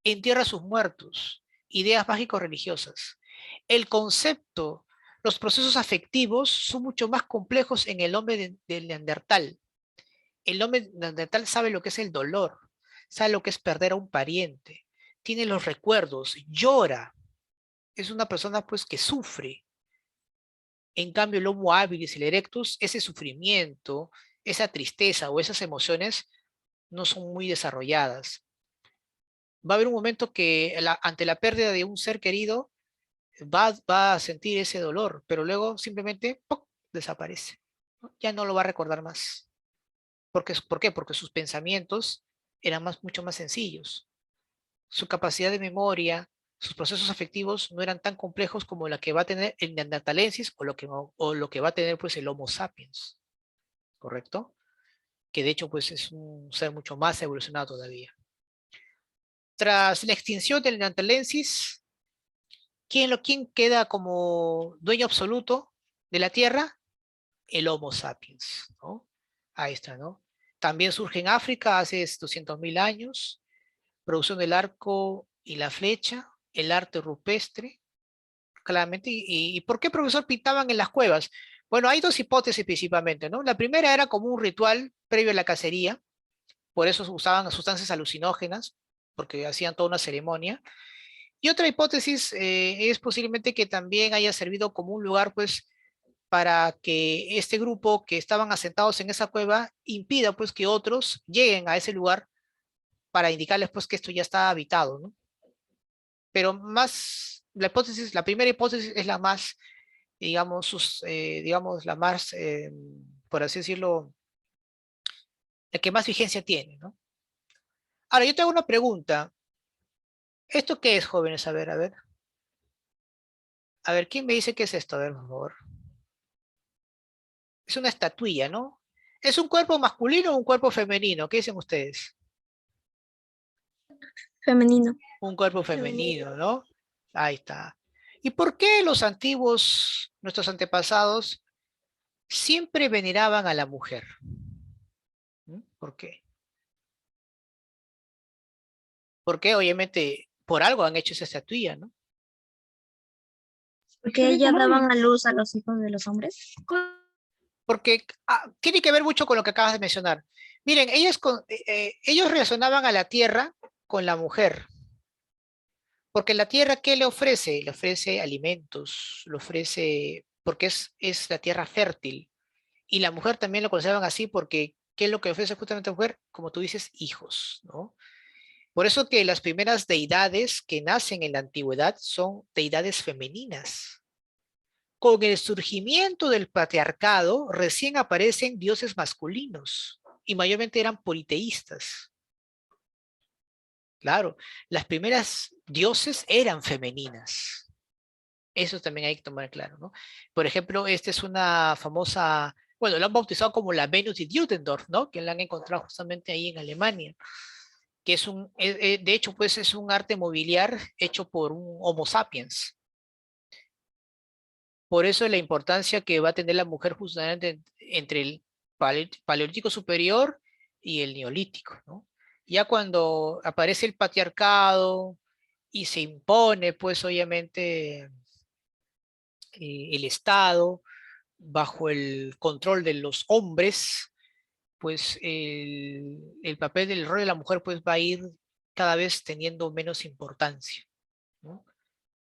entierra a sus muertos, ideas mágico-religiosas. El concepto, los procesos afectivos son mucho más complejos en el hombre del Neandertal. El hombre Neandertal sabe lo que es el dolor, sabe lo que es perder a un pariente, tiene los recuerdos, llora, es una persona pues que sufre. En cambio, el Homo habilis, el erectus, ese sufrimiento, esa tristeza o esas emociones no son muy desarrolladas. Va a haber un momento que ante la pérdida de un ser querido va a sentir ese dolor, pero luego simplemente ¡puc! Desaparece, ¿no? Ya no lo va a recordar más. ¿Por qué? Porque sus pensamientos eran mucho más sencillos. Su capacidad de memoria, sus procesos afectivos no eran tan complejos como la que va a tener el Neanderthalensis o lo que va a tener pues el Homo sapiens, ¿correcto? Que de hecho pues es un ser mucho más evolucionado todavía. Tras la extinción del Neanderthalensis, ¿quién queda como dueño absoluto de la Tierra? El Homo sapiens, ¿no? Ahí está, ¿no? También surge en África hace 200.000 años, producción del arco y la flecha, el arte rupestre, claramente. ¿Y por qué, profesor, pintaban en las cuevas? Bueno, hay dos hipótesis principalmente, ¿no? La primera era como un ritual previo a la cacería, por eso usaban sustancias alucinógenas, porque hacían toda una ceremonia. Y otra hipótesis es posiblemente que también haya servido como un lugar, pues, para que este grupo que estaban asentados en esa cueva impida, pues, que otros lleguen a ese lugar para indicarles, pues, que esto ya está habitado, ¿no? Pero más, la primera hipótesis es la más, digamos, digamos, la más, por así decirlo, la que más vigencia tiene, ¿no? Ahora, yo te hago una pregunta. ¿Esto qué es, jóvenes? A ver, ¿quién me dice qué es esto? A ver, por favor. Es una estatuilla, ¿no? ¿Es un cuerpo masculino o un cuerpo femenino? ¿Qué dicen ustedes? Femenino. Un cuerpo femenino, ¿no? Ahí está. ¿Y por qué los antiguos, nuestros antepasados, siempre veneraban a la mujer? ¿Mm? ¿Por qué? Porque obviamente por algo han hecho esa estatuilla, ¿no? Porque ellas daban a luz a los hijos de los hombres. Porque tiene que ver mucho con lo que acabas de mencionar. Miren, ellos relacionaban a la tierra con la mujer. Porque la tierra, ¿qué le ofrece? Le ofrece alimentos, le ofrece, porque es la tierra fértil. Y la mujer también lo consideraban así porque, ¿qué es lo que ofrece justamente la mujer? Como tú dices, hijos, ¿no? Por eso que las primeras deidades que nacen en la antigüedad son deidades femeninas. Con el surgimiento del patriarcado, recién aparecen dioses masculinos y mayormente eran politeístas. Claro, las primeras dioses eran femeninas. Eso también hay que tomar claro, ¿no? Por ejemplo, esta es una famosa, bueno, la han bautizado como la Venus de Düsseldorf, ¿no? Que la han encontrado justamente ahí en Alemania, que de hecho, pues es un arte mobiliar hecho por un Homo sapiens. Por eso la importancia que va a tener la mujer justamente entre el paleolítico superior y el neolítico, ¿no? Ya cuando aparece el patriarcado y se impone, pues obviamente el Estado bajo el control de los hombres, pues el papel del rol de la mujer pues va a ir cada vez teniendo menos importancia, ¿no?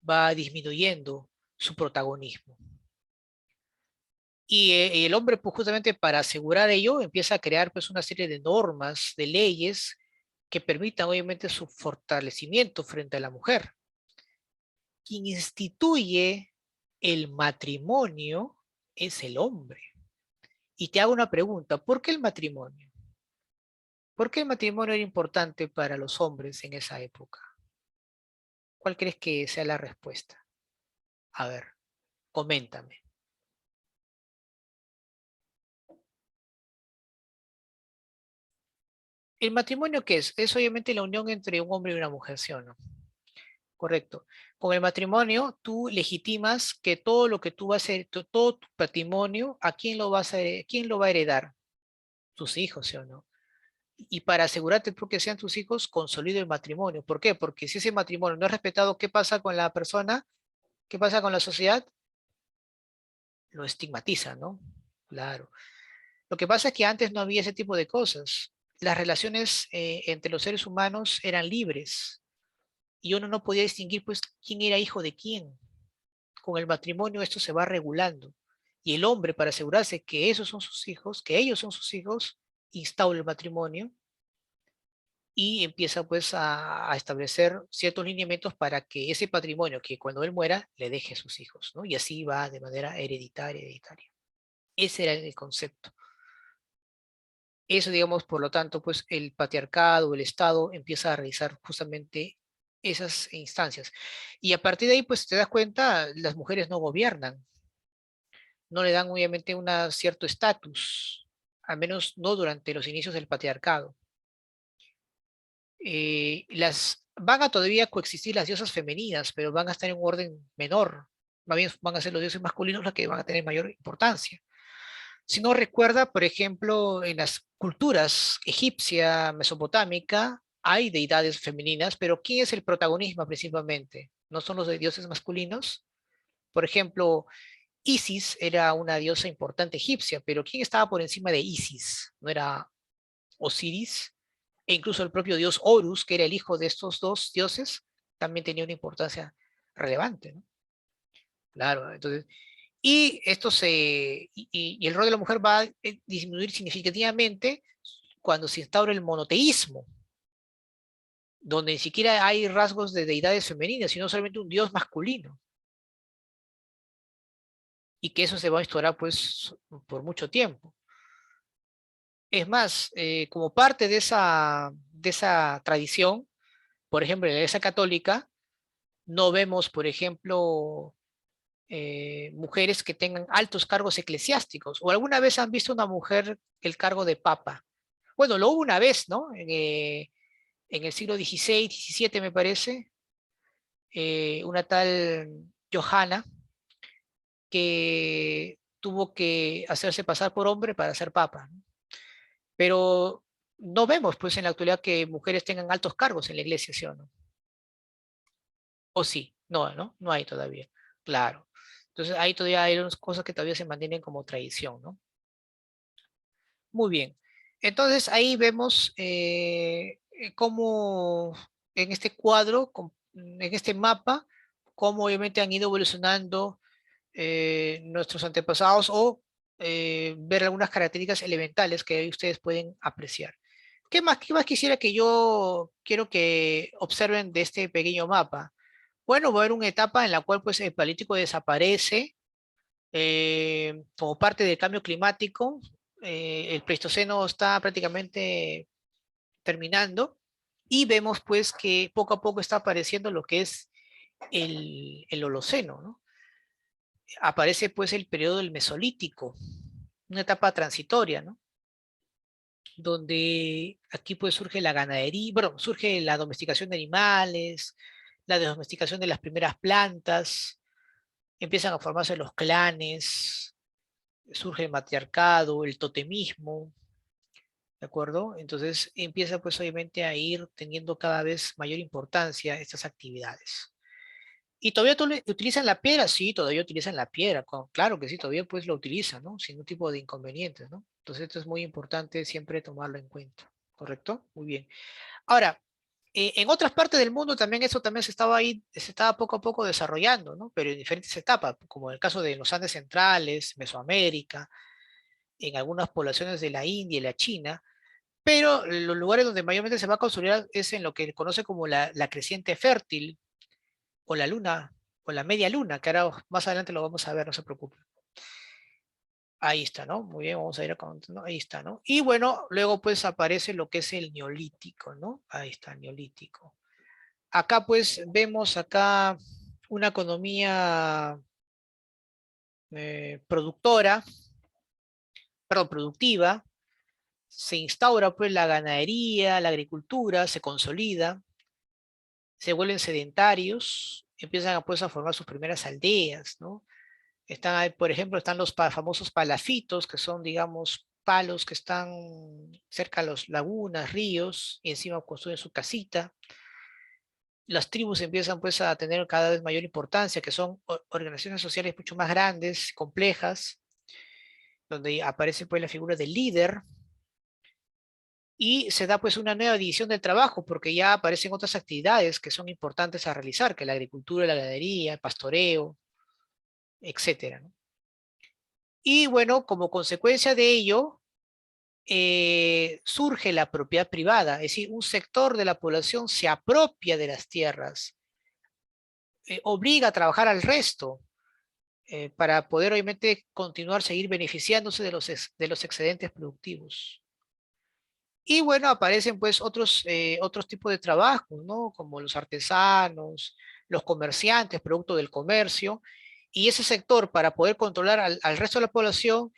Va disminuyendo su protagonismo. Y el hombre, pues justamente para asegurar ello, empieza a crear pues una serie de normas, de leyes que permitan obviamente su fortalecimiento frente a la mujer. Quien instituye el matrimonio es el hombre. Y te hago una pregunta, ¿por qué el matrimonio? ¿Por qué el matrimonio era importante para los hombres en esa época? ¿Cuál crees que sea la respuesta? A ver, coméntame. ¿El matrimonio qué es? Es obviamente la unión entre un hombre y una mujer, ¿sí o no? Correcto. Con el matrimonio, tú legitimas que todo lo que tú vas a hacer, todo tu patrimonio, ¿a quién lo vas a, quién lo va a heredar? Tus hijos, ¿sí o no? Y para asegurarte tú que sean tus hijos, consolida el matrimonio. ¿Por qué? Porque si ese matrimonio no es respetado, ¿qué pasa con la persona? ¿Qué pasa con la sociedad? Lo estigmatiza, ¿no? Claro. Lo que pasa es que antes no había ese tipo de cosas. Las relaciones entre los seres humanos eran libres y uno no podía distinguir, pues, quién era hijo de quién. Con el matrimonio esto se va regulando. Y el hombre, para asegurarse que esos son sus hijos, que ellos son sus hijos, instaura el matrimonio y empieza pues a establecer ciertos lineamientos para que ese patrimonio, que cuando él muera, le deje a sus hijos, ¿no? Y así va de manera hereditaria, hereditaria. Ese era el concepto. Eso, digamos, por lo tanto, pues el patriarcado, el Estado empieza a realizar justamente esas instancias. Y a partir de ahí, pues te das cuenta, las mujeres no gobiernan, no le dan obviamente un cierto estatus, al menos no durante los inicios del patriarcado. Van a todavía coexistir las diosas femeninas, pero van a estar en un orden menor. Más bien van a ser los dioses masculinos los que van a tener mayor importancia. Si no recuerda, por ejemplo, en las culturas egipcia, mesopotámica, hay deidades femeninas, pero ¿quién es el protagonismo principalmente? ¿No son los de dioses masculinos? Por ejemplo, Isis era una diosa importante egipcia, pero ¿quién estaba por encima de Isis? ¿No era Osiris? E incluso el propio dios Horus, que era el hijo de estos dos dioses, también tenía una importancia relevante, ¿no? Claro, entonces, y el rol de la mujer va a disminuir significativamente cuando se instaura el monoteísmo, donde ni siquiera hay rasgos de deidades femeninas, sino solamente un dios masculino. Y que eso se va a instaurar pues por mucho tiempo. Es más, como parte de esa tradición, por ejemplo, en la Iglesia Católica, no vemos, por ejemplo, mujeres que tengan altos cargos eclesiásticos. ¿O alguna vez han visto una mujer el cargo de papa? Bueno, lo hubo una vez, ¿no? En el siglo XVI, XVII me parece, una tal Johanna que tuvo que hacerse pasar por hombre para ser papa, ¿no? Pero no vemos, pues, en la actualidad que mujeres tengan altos cargos en la iglesia, ¿sí o no? ¿O sí? No, ¿no? No hay todavía. Claro. Entonces, ahí todavía hay unas cosas que todavía se mantienen como tradición, ¿no? Muy bien. Entonces, ahí vemos cómo en este cuadro, en este mapa, cómo obviamente han ido evolucionando nuestros antepasados o ver algunas características elementales que ahí ustedes pueden apreciar. Qué más quisiera que yo quiero que observen de este pequeño mapa? Bueno, va a haber una etapa en la cual pues el Paleolítico desaparece como parte del cambio climático. El Pleistoceno está prácticamente terminando y vemos pues que poco a poco está apareciendo lo que es el Holoceno, ¿no? Aparece pues el periodo del Mesolítico, una etapa transitoria, ¿no? Donde aquí pues surge la ganadería, bueno, surge la domesticación de animales, la domesticación de las primeras plantas, empiezan a formarse los clanes, surge el matriarcado, el totemismo, ¿de acuerdo? Entonces empieza pues obviamente a ir teniendo cada vez mayor importancia estas actividades. ¿Y todavía utilizan la piedra? Sí, todavía utilizan la piedra. Claro que sí, todavía pues lo utilizan, ¿no? Sin ningún tipo de inconvenientes, ¿no? Entonces esto es muy importante siempre tomarlo en cuenta, ¿correcto? Muy bien. Ahora, en otras partes del mundo también eso también se estaba poco a poco desarrollando, ¿no? Pero en diferentes etapas, como en el caso de los Andes centrales, Mesoamérica, en algunas poblaciones de la India y la China, pero los lugares donde mayormente se va a consolidar es en lo que se conoce como la creciente fértil, o la luna, o la media luna, que ahora más adelante lo vamos a ver, no se preocupen. Ahí está, ¿no? Muy bien, vamos a ir a contando. Ahí está, ¿no? Y bueno, luego pues aparece lo que es el neolítico, ¿no? Ahí está, el neolítico. Acá pues vemos acá una economía productora, perdón, productiva. Se instaura pues la ganadería, la agricultura, se consolida, se vuelven sedentarios, empiezan pues a formar sus primeras aldeas, ¿no? Están ahí, por ejemplo, están los famosos palafitos, que son, digamos, palos que están cerca de las lagunas, ríos, y encima construyen su casita. Las tribus empiezan pues a tener cada vez mayor importancia, que son organizaciones sociales mucho más grandes, complejas, donde aparece pues la figura del líder, y se da pues una nueva división del trabajo, porque ya aparecen otras actividades que son importantes a realizar, que la agricultura, la ganadería, el pastoreo, etcétera, ¿no? Y bueno, como consecuencia de ello, surge la propiedad privada, es decir, un sector de la población se apropia de las tierras, obliga a trabajar al resto para poder obviamente continuar, seguir beneficiándose de los excedentes productivos. Y bueno, aparecen pues otros tipos de trabajos, ¿no? Como los artesanos, los comerciantes, producto del comercio, y ese sector para poder controlar al resto de la población,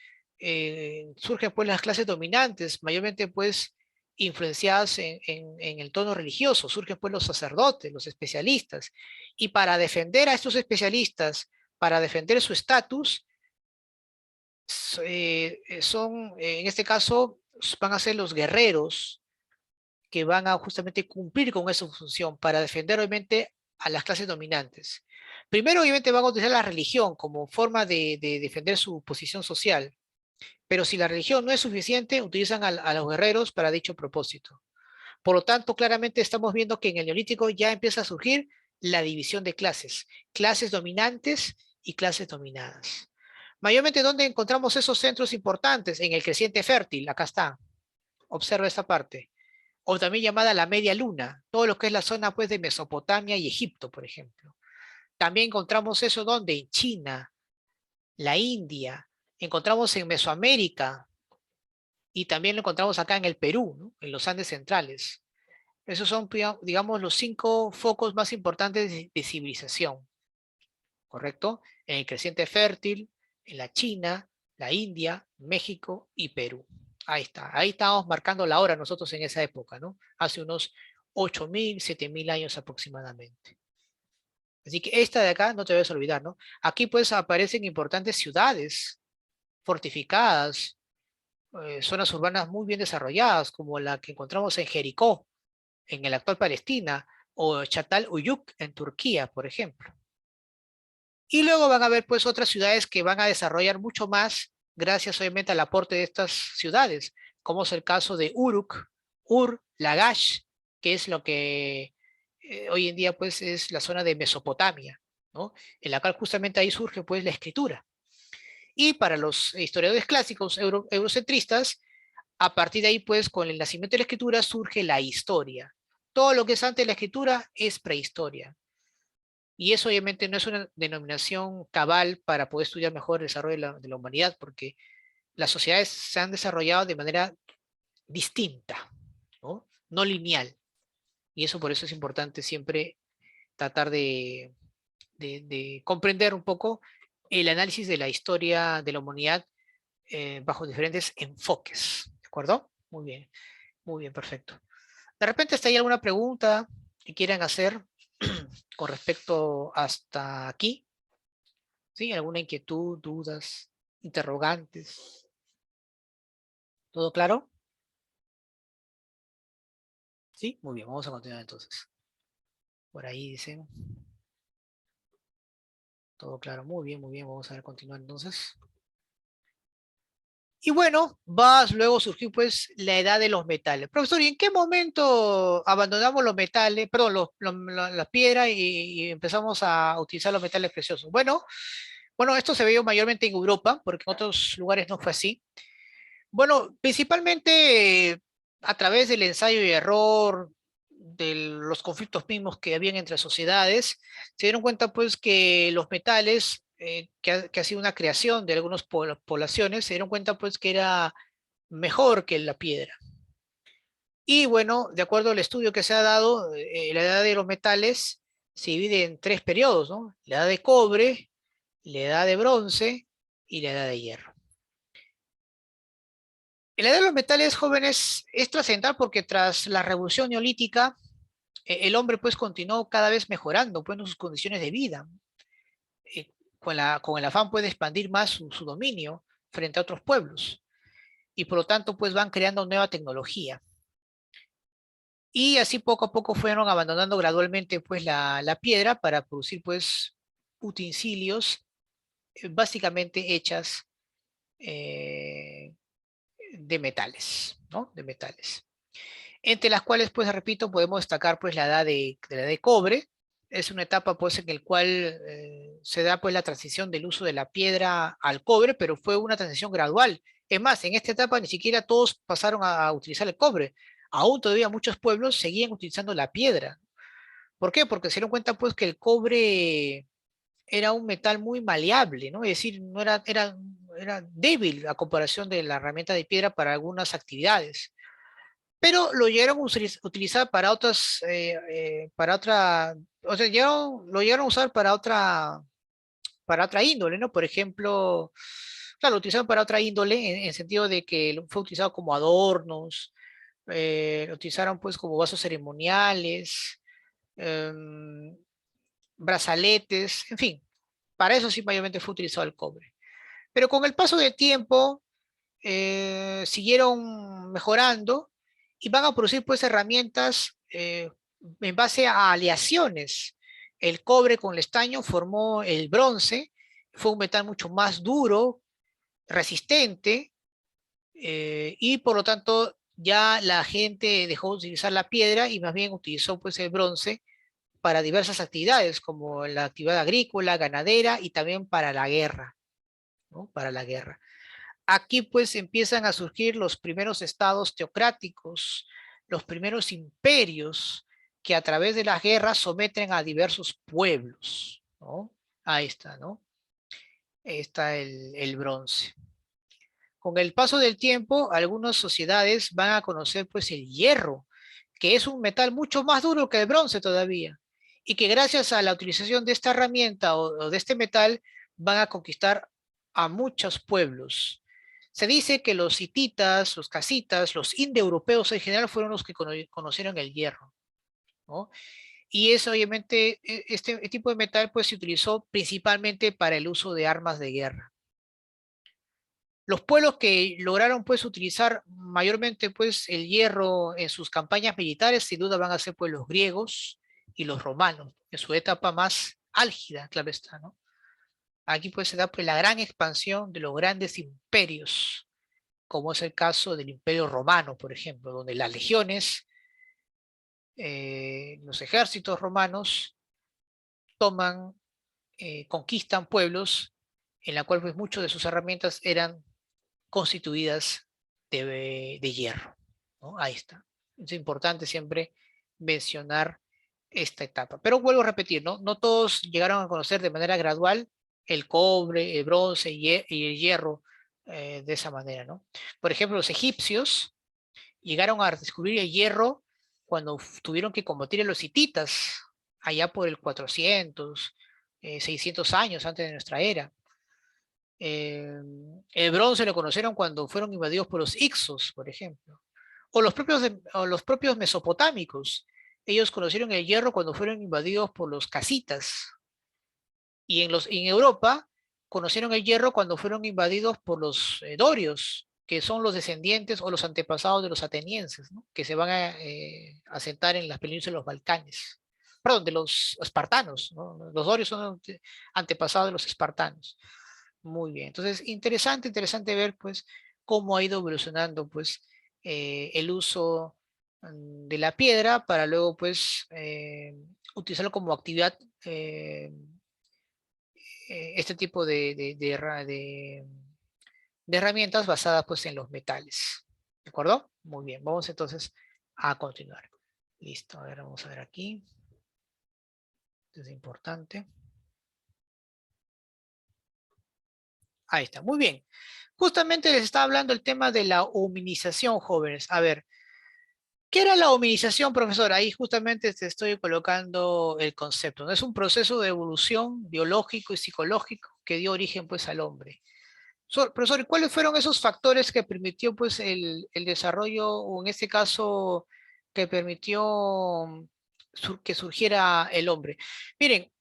surgen pues las clases dominantes, mayormente pues influenciadas en el tono religioso, surgen pues los sacerdotes, los especialistas, y para defender a estos especialistas, para defender su estatus, en este caso, van a ser los guerreros que van a justamente cumplir con esa función para defender obviamente a las clases dominantes. Primero obviamente van a utilizar la religión como forma de defender su posición social, pero si la religión no es suficiente, utilizan a los guerreros para dicho propósito. Por lo tanto, claramente estamos viendo que en el Neolítico ya empieza a surgir la división de clases, clases dominantes y clases dominadas. Mayormente, ¿dónde encontramos esos centros importantes? En el creciente fértil, acá está. Observa esta parte. O también llamada la media luna, todo lo que es la zona pues de Mesopotamia y Egipto, por ejemplo. También encontramos eso donde en China, la India, encontramos en Mesoamérica y también lo encontramos acá en el Perú, ¿no? En los Andes centrales. Esos son, digamos, los 5 focos más importantes de civilización, ¿correcto? En el creciente fértil, en la China, la India, México y Perú. Ahí está, ahí estábamos marcando la hora nosotros en esa época, ¿no? Hace unos 8.000, 7.000 años aproximadamente. Así que esta de acá no te debes olvidar, ¿no? Aquí pues aparecen importantes ciudades fortificadas, zonas urbanas muy bien desarrolladas, como la que encontramos en Jericó, en el actual Palestina, o Çatalhöyük en Turquía, por ejemplo. Y luego van a haber pues otras ciudades que van a desarrollar mucho más gracias obviamente al aporte de estas ciudades, como es el caso de Uruk, Lagash, que es lo que hoy en día pues es la zona de Mesopotamia, ¿no? En la cual justamente ahí surge pues la escritura. Y para los historiadores clásicos eurocentristas, a partir de ahí pues con el nacimiento de la escritura surge la historia. Todo lo que es antes de la escritura es prehistoria. Y eso obviamente no es una denominación cabal para poder estudiar mejor el desarrollo de la humanidad, porque las sociedades se han desarrollado de manera distinta, ¿no? No lineal. Y eso por eso es importante siempre tratar de comprender un poco el análisis de la historia de la humanidad bajo diferentes enfoques. ¿De acuerdo? Muy bien, perfecto. De repente está ahí alguna pregunta que quieran hacer con respecto hasta aquí. ¿Sí? ¿Alguna inquietud, dudas, interrogantes? ¿Todo claro? Sí, muy bien, vamos a continuar entonces. Por ahí dicen, todo claro, muy bien, vamos a ver continuar entonces. Y bueno, luego surgió pues la edad de los metales. Profesor, ¿y en qué momento abandonamos los metales, perdón, la piedra y empezamos a utilizar los metales preciosos? Bueno, esto se vio mayormente en Europa, porque en otros lugares no fue así. Bueno, principalmente a través del ensayo y error, de los conflictos mismos que habían entre sociedades, se dieron cuenta pues que los metales, que ha sido una creación de algunas poblaciones, se dieron cuenta pues que era mejor que la piedra. Y bueno, de acuerdo al estudio que se ha dado, la edad de los metales se divide en 3 periodos, ¿no? La edad de cobre, la edad de bronce y la edad de hierro. La edad de los metales jóvenes es trascendental porque tras la revolución neolítica, el hombre pues continuó cada vez mejorando pues, sus condiciones de vida, con el afán pues, de expandir más su dominio frente a otros pueblos. Y por lo tanto pues van creando nueva tecnología. Y así poco a poco fueron abandonando gradualmente pues la piedra para producir pues utensilios básicamente hechas eh, de metales, ¿no? De metales. Entre las cuales, pues repito, podemos destacar pues la edad de cobre, Es una etapa pues en la cual se da pues la transición del uso de la piedra al cobre, pero fue una transición gradual. Es más, en esta etapa ni siquiera todos pasaron a utilizar el cobre. Aún todavía muchos pueblos seguían utilizando la piedra. ¿Por qué? Porque se dieron cuenta pues que el cobre era un metal muy maleable, ¿no? Es decir, no era, era débil a comparación de la herramienta de piedra para algunas actividades. Pero lo llegaron a utilizar para otra, o sea, lo llegaron a usar para otra índole, ¿no? Por ejemplo, claro, lo utilizaron para otra índole en sentido de que fue utilizado como adornos, lo utilizaron pues como vasos ceremoniales, em, brazaletes, en fin, para eso sí mayormente fue utilizado el cobre. Pero con el paso del tiempo siguieron mejorando y van a producir pues herramientas en base a aleaciones. El cobre con el estaño formó el bronce, fue un metal mucho más duro, resistente, y por lo tanto ya la gente dejó de utilizar la piedra y más bien utilizó pues el bronce para diversas actividades, como la actividad agrícola, ganadera y también para la guerra, ¿no? Para la guerra. Aquí pues empiezan a surgir los primeros estados teocráticos, los primeros imperios que a través de las guerras someten a diversos pueblos, ¿no? Ahí está, ¿no? Ahí está el bronce. Con el paso del tiempo, algunas sociedades van a conocer pues el hierro, que es un metal mucho más duro que el bronce todavía, y que gracias a la utilización de esta herramienta o de este metal van a conquistar a muchos pueblos. Se dice que los hititas, los casitas, los indoeuropeos en general fueron los que conocieron el hierro, ¿no? Y eso obviamente, este tipo de metal pues se utilizó principalmente para el uso de armas de guerra. Los pueblos que lograron pues utilizar mayormente pues el hierro en sus campañas militares sin duda van a ser pues los griegos y los romanos, en su etapa más álgida, claro está, ¿no? Aquí pues se da pues la gran expansión de los grandes imperios, como es el caso del Imperio Romano, por ejemplo, donde las legiones, los ejércitos romanos toman, conquistan pueblos en la cual pues muchas de sus herramientas eran constituidas de hierro, ¿no? Ahí está. Es importante siempre mencionar esta etapa. Pero vuelvo a repetir, ¿no? No todos llegaron a conocer de manera gradual el cobre, el bronce y el hierro de esa manera, ¿no? Por ejemplo, los egipcios llegaron a descubrir el hierro cuando tuvieron que combatir a los hititas, allá por el 400, 600 años antes de nuestra era. El bronce lo conocieron cuando fueron invadidos por los Ixos, por ejemplo. O los propios mesopotámicos. Ellos conocieron el hierro cuando fueron invadidos por los casitas. Y en Europa conocieron el hierro cuando fueron invadidos por los dorios, que son los descendientes o los antepasados de los atenienses, ¿no? Que se van a asentar en las penínsulas de los Balcanes. Perdón, de los espartanos, ¿no? Los dorios son antepasados de los espartanos. Muy bien, entonces interesante ver pues cómo ha ido evolucionando pues el uso de la piedra para luego pues utilizarlo como actividad, este tipo de herramientas basadas pues en los metales. ¿De acuerdo? Muy bien, vamos entonces a continuar. Listo, a ver, vamos a ver aquí. Esto es importante. Ahí está, muy bien. Justamente les estaba hablando el tema de la hominización, jóvenes. A ver, ¿qué era la hominización, profesor? Ahí justamente te estoy colocando el concepto, ¿no? Es un proceso de evolución biológico y psicológico que dio origen pues al hombre. Profesor, ¿cuáles fueron esos factores que permitió pues el desarrollo, o en este caso, que permitió que surgiera el hombre? Miren,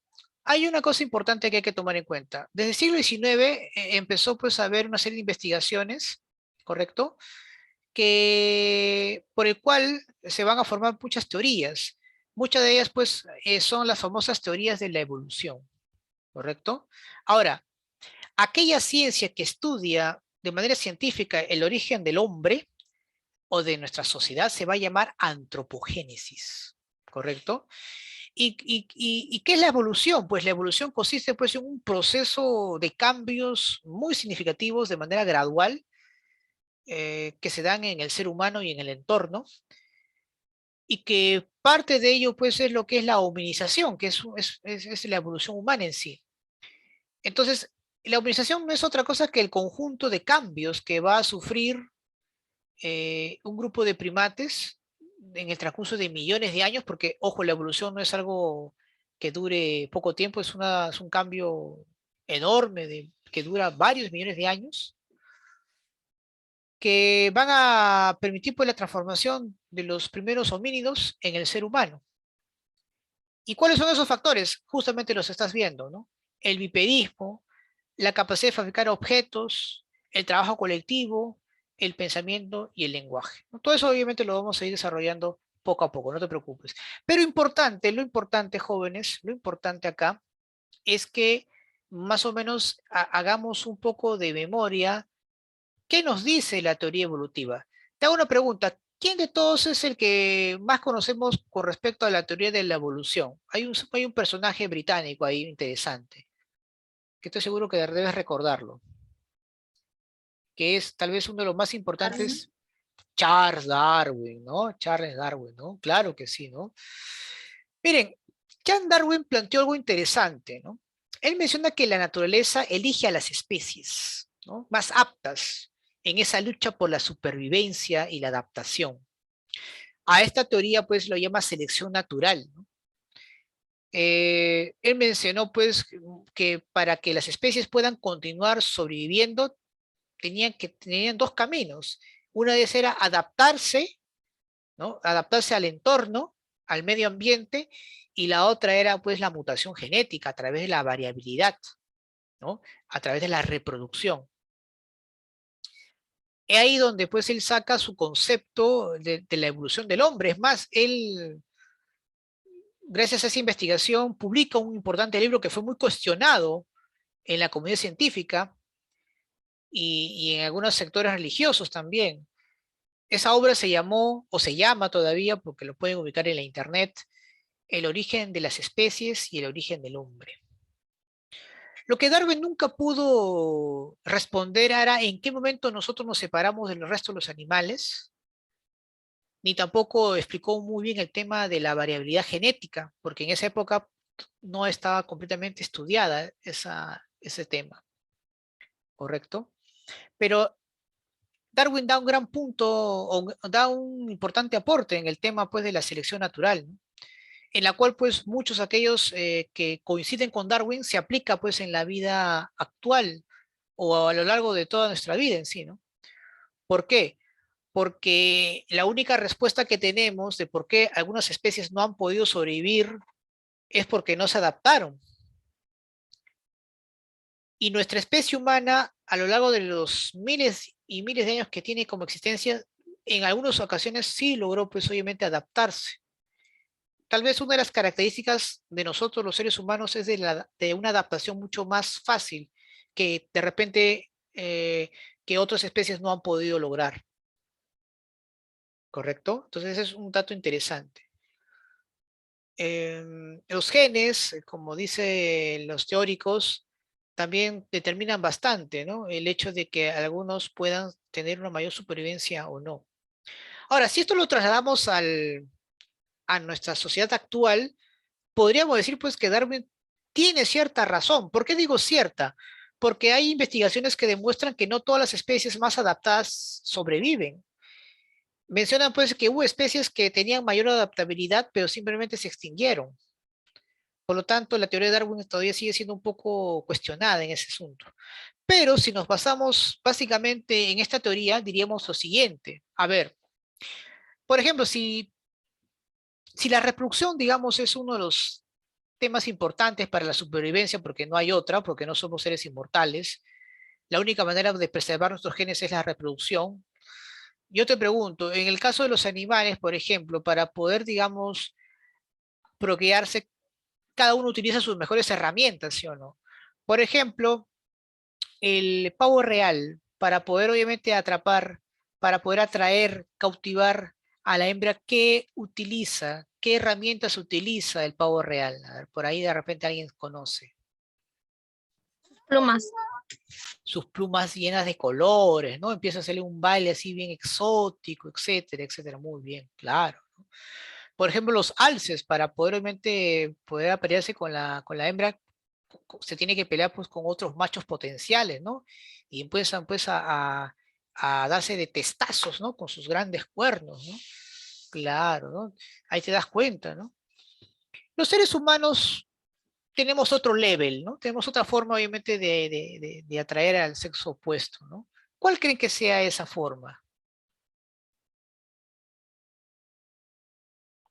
hay una cosa importante que hay que tomar en cuenta. Desde el siglo XIX empezó pues a haber una serie de investigaciones, ¿correcto? Por el cual se van a formar muchas teorías. Muchas de ellas pues son las famosas teorías de la evolución, ¿correcto? Ahora, aquella ciencia que estudia de manera científica el origen del hombre o de nuestra sociedad se va a llamar antropogénesis, ¿correcto? ¿Y qué es la evolución? Pues la evolución consiste pues, en un proceso de cambios muy significativos de manera gradual que se dan en el ser humano y en el entorno, y que parte de ello pues, es lo que es la hominización, que es la evolución humana en sí. Entonces, la hominización no es otra cosa que el conjunto de cambios que va a sufrir un grupo de primates en el transcurso de millones de años, porque, ojo, la evolución no es algo que dure poco tiempo, es un cambio enorme que dura varios millones de años, que van a permitir pues, la transformación de los primeros homínidos en el ser humano. ¿Y cuáles son esos factores? Justamente los estás viendo, ¿no? El bipedismo, la capacidad de fabricar objetos, el trabajo colectivo, el pensamiento y el lenguaje, ¿no? Todo eso obviamente lo vamos a ir desarrollando poco a poco, no te preocupes. Pero lo importante, jóvenes, lo importante acá es que más o menos hagamos un poco de memoria. ¿Qué nos dice la teoría evolutiva? Te hago una pregunta. ¿Quién de todos es el que más conocemos con respecto a la teoría de la evolución? Hay un personaje británico ahí interesante, que estoy seguro que debes recordarlo, que es tal vez uno de los más Darwin. importantes, Charles Darwin, ¿no? Charles Darwin, ¿no? Claro que sí, ¿no? Miren, Charles Darwin planteó algo interesante, ¿no? Él menciona que la naturaleza elige a las especies, ¿no?, más aptas en esa lucha por la supervivencia y la adaptación. A esta teoría, pues, lo llama selección natural, ¿no? Él mencionó, pues, que para que las especies puedan continuar sobreviviendo, tenían dos caminos. Una de ellas era adaptarse, ¿no? Adaptarse al entorno, al medio ambiente, y la otra era pues la mutación genética a través de la variabilidad, ¿no? A través de la reproducción. Es ahí donde pues él saca su concepto de la evolución del hombre. Es más, él, gracias a esa investigación, publica un importante libro que fue muy cuestionado en la comunidad científica y en algunos sectores religiosos también. Esa obra se llamó, o se llama todavía, porque lo pueden ubicar en la internet, El origen de las especies y el origen del hombre. Lo que Darwin nunca pudo responder era en qué momento nosotros nos separamos del resto de los animales, ni tampoco explicó muy bien el tema de la variabilidad genética, porque en esa época no estaba completamente estudiada ese tema, ¿correcto? Pero Darwin da un gran punto, o da un importante aporte en el tema pues, de la selección natural, ¿no?, en la cual pues muchos aquellos que coinciden con Darwin se aplica pues en la vida actual o a lo largo de toda nuestra vida en sí, ¿no? ¿Por qué? Porque la única respuesta que tenemos de por qué algunas especies no han podido sobrevivir es porque no se adaptaron. Y nuestra especie humana, a lo largo de los miles y miles de años que tiene como existencia, en algunas ocasiones sí logró pues obviamente adaptarse. Tal vez una de las características de nosotros los seres humanos es de una adaptación mucho más fácil que de repente que otras especies no han podido lograr, ¿correcto? Entonces ese es un dato interesante. Los genes, como dicen los teóricos, también determinan bastante, ¿no? El hecho de que algunos puedan tener una mayor supervivencia o no. Ahora, si esto lo trasladamos a nuestra sociedad actual, podríamos decir pues que Darwin tiene cierta razón. ¿Por qué digo cierta? Porque hay investigaciones que demuestran que no todas las especies más adaptadas sobreviven. Mencionan pues que hubo especies que tenían mayor adaptabilidad, pero simplemente se extinguieron. Por lo tanto, la teoría de Darwin todavía sigue siendo un poco cuestionada en ese asunto. Pero si nos basamos básicamente en esta teoría, diríamos lo siguiente. A ver, por ejemplo, si la reproducción, digamos, es uno de los temas importantes para la supervivencia, porque no hay otra, porque no somos seres inmortales, la única manera de preservar nuestros genes es la reproducción. Yo te pregunto, en el caso de los animales, por ejemplo, para poder, digamos, procrearse, cada uno utiliza sus mejores herramientas, ¿sí o no? Por ejemplo, el pavo real, para poder obviamente atrapar, para poder atraer, cautivar a la hembra, ¿qué utiliza? ¿Qué herramientas utiliza el pavo real? A ver, por ahí de repente alguien conoce. Plumas. Sus plumas llenas de colores, ¿no? Empieza a hacerle un baile así bien exótico, etcétera, etcétera. Muy bien, claro. ¿No? Por ejemplo, los alces, para poder obviamente poder aparearse con la hembra, se tiene que pelear pues con otros machos potenciales, ¿no? Y empiezan pues a darse de testazos, ¿no? Con sus grandes cuernos, ¿no? Claro, ¿no? Ahí te das cuenta, ¿no? Los seres humanos tenemos otro level, ¿no? Tenemos otra forma, obviamente, de atraer al sexo opuesto, ¿no? ¿Cuál creen que sea esa forma?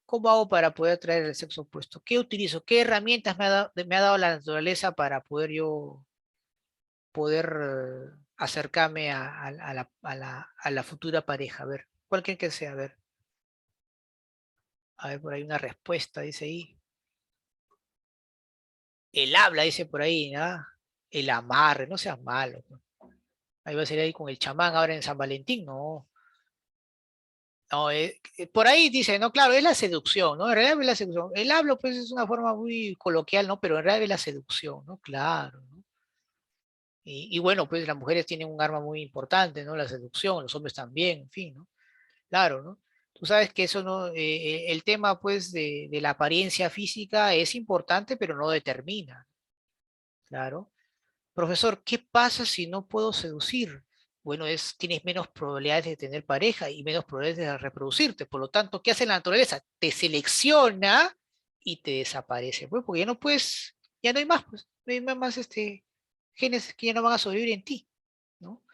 ¿Cómo hago para poder atraer al sexo opuesto? ¿Qué utilizo? ¿Qué herramientas me ha dado la naturaleza para poder yo poder acercarme a la futura pareja? A ver, ¿cuál creen que sea? A ver, por ahí una respuesta, dice ahí. El habla, dice por ahí, ¿no? El amarre, no seas malo. ¿No? Ahí va a ser ahí con el chamán ahora en San Valentín, no. No, por ahí dice, no, claro, es la seducción, ¿no? En realidad es la seducción. El hablo, pues, es una forma muy coloquial, ¿no? Pero en realidad es la seducción, ¿no? Claro, ¿no? Y bueno, pues las mujeres tienen un arma muy importante, ¿no? La seducción, los hombres también, en fin, ¿no? Claro, ¿no? Tú sabes que eso no, el tema, pues, de la apariencia física es importante, pero no determina, claro. Profesor, ¿qué pasa si no puedo seducir? Bueno, tienes menos probabilidades de tener pareja y menos probabilidades de reproducirte. Por lo tanto, ¿qué hace la naturaleza? Te selecciona y te desaparece. Pues, porque ya no puedes, ya no hay más, pues, no hay más genes que ya no van a sobrevivir en ti, ¿no?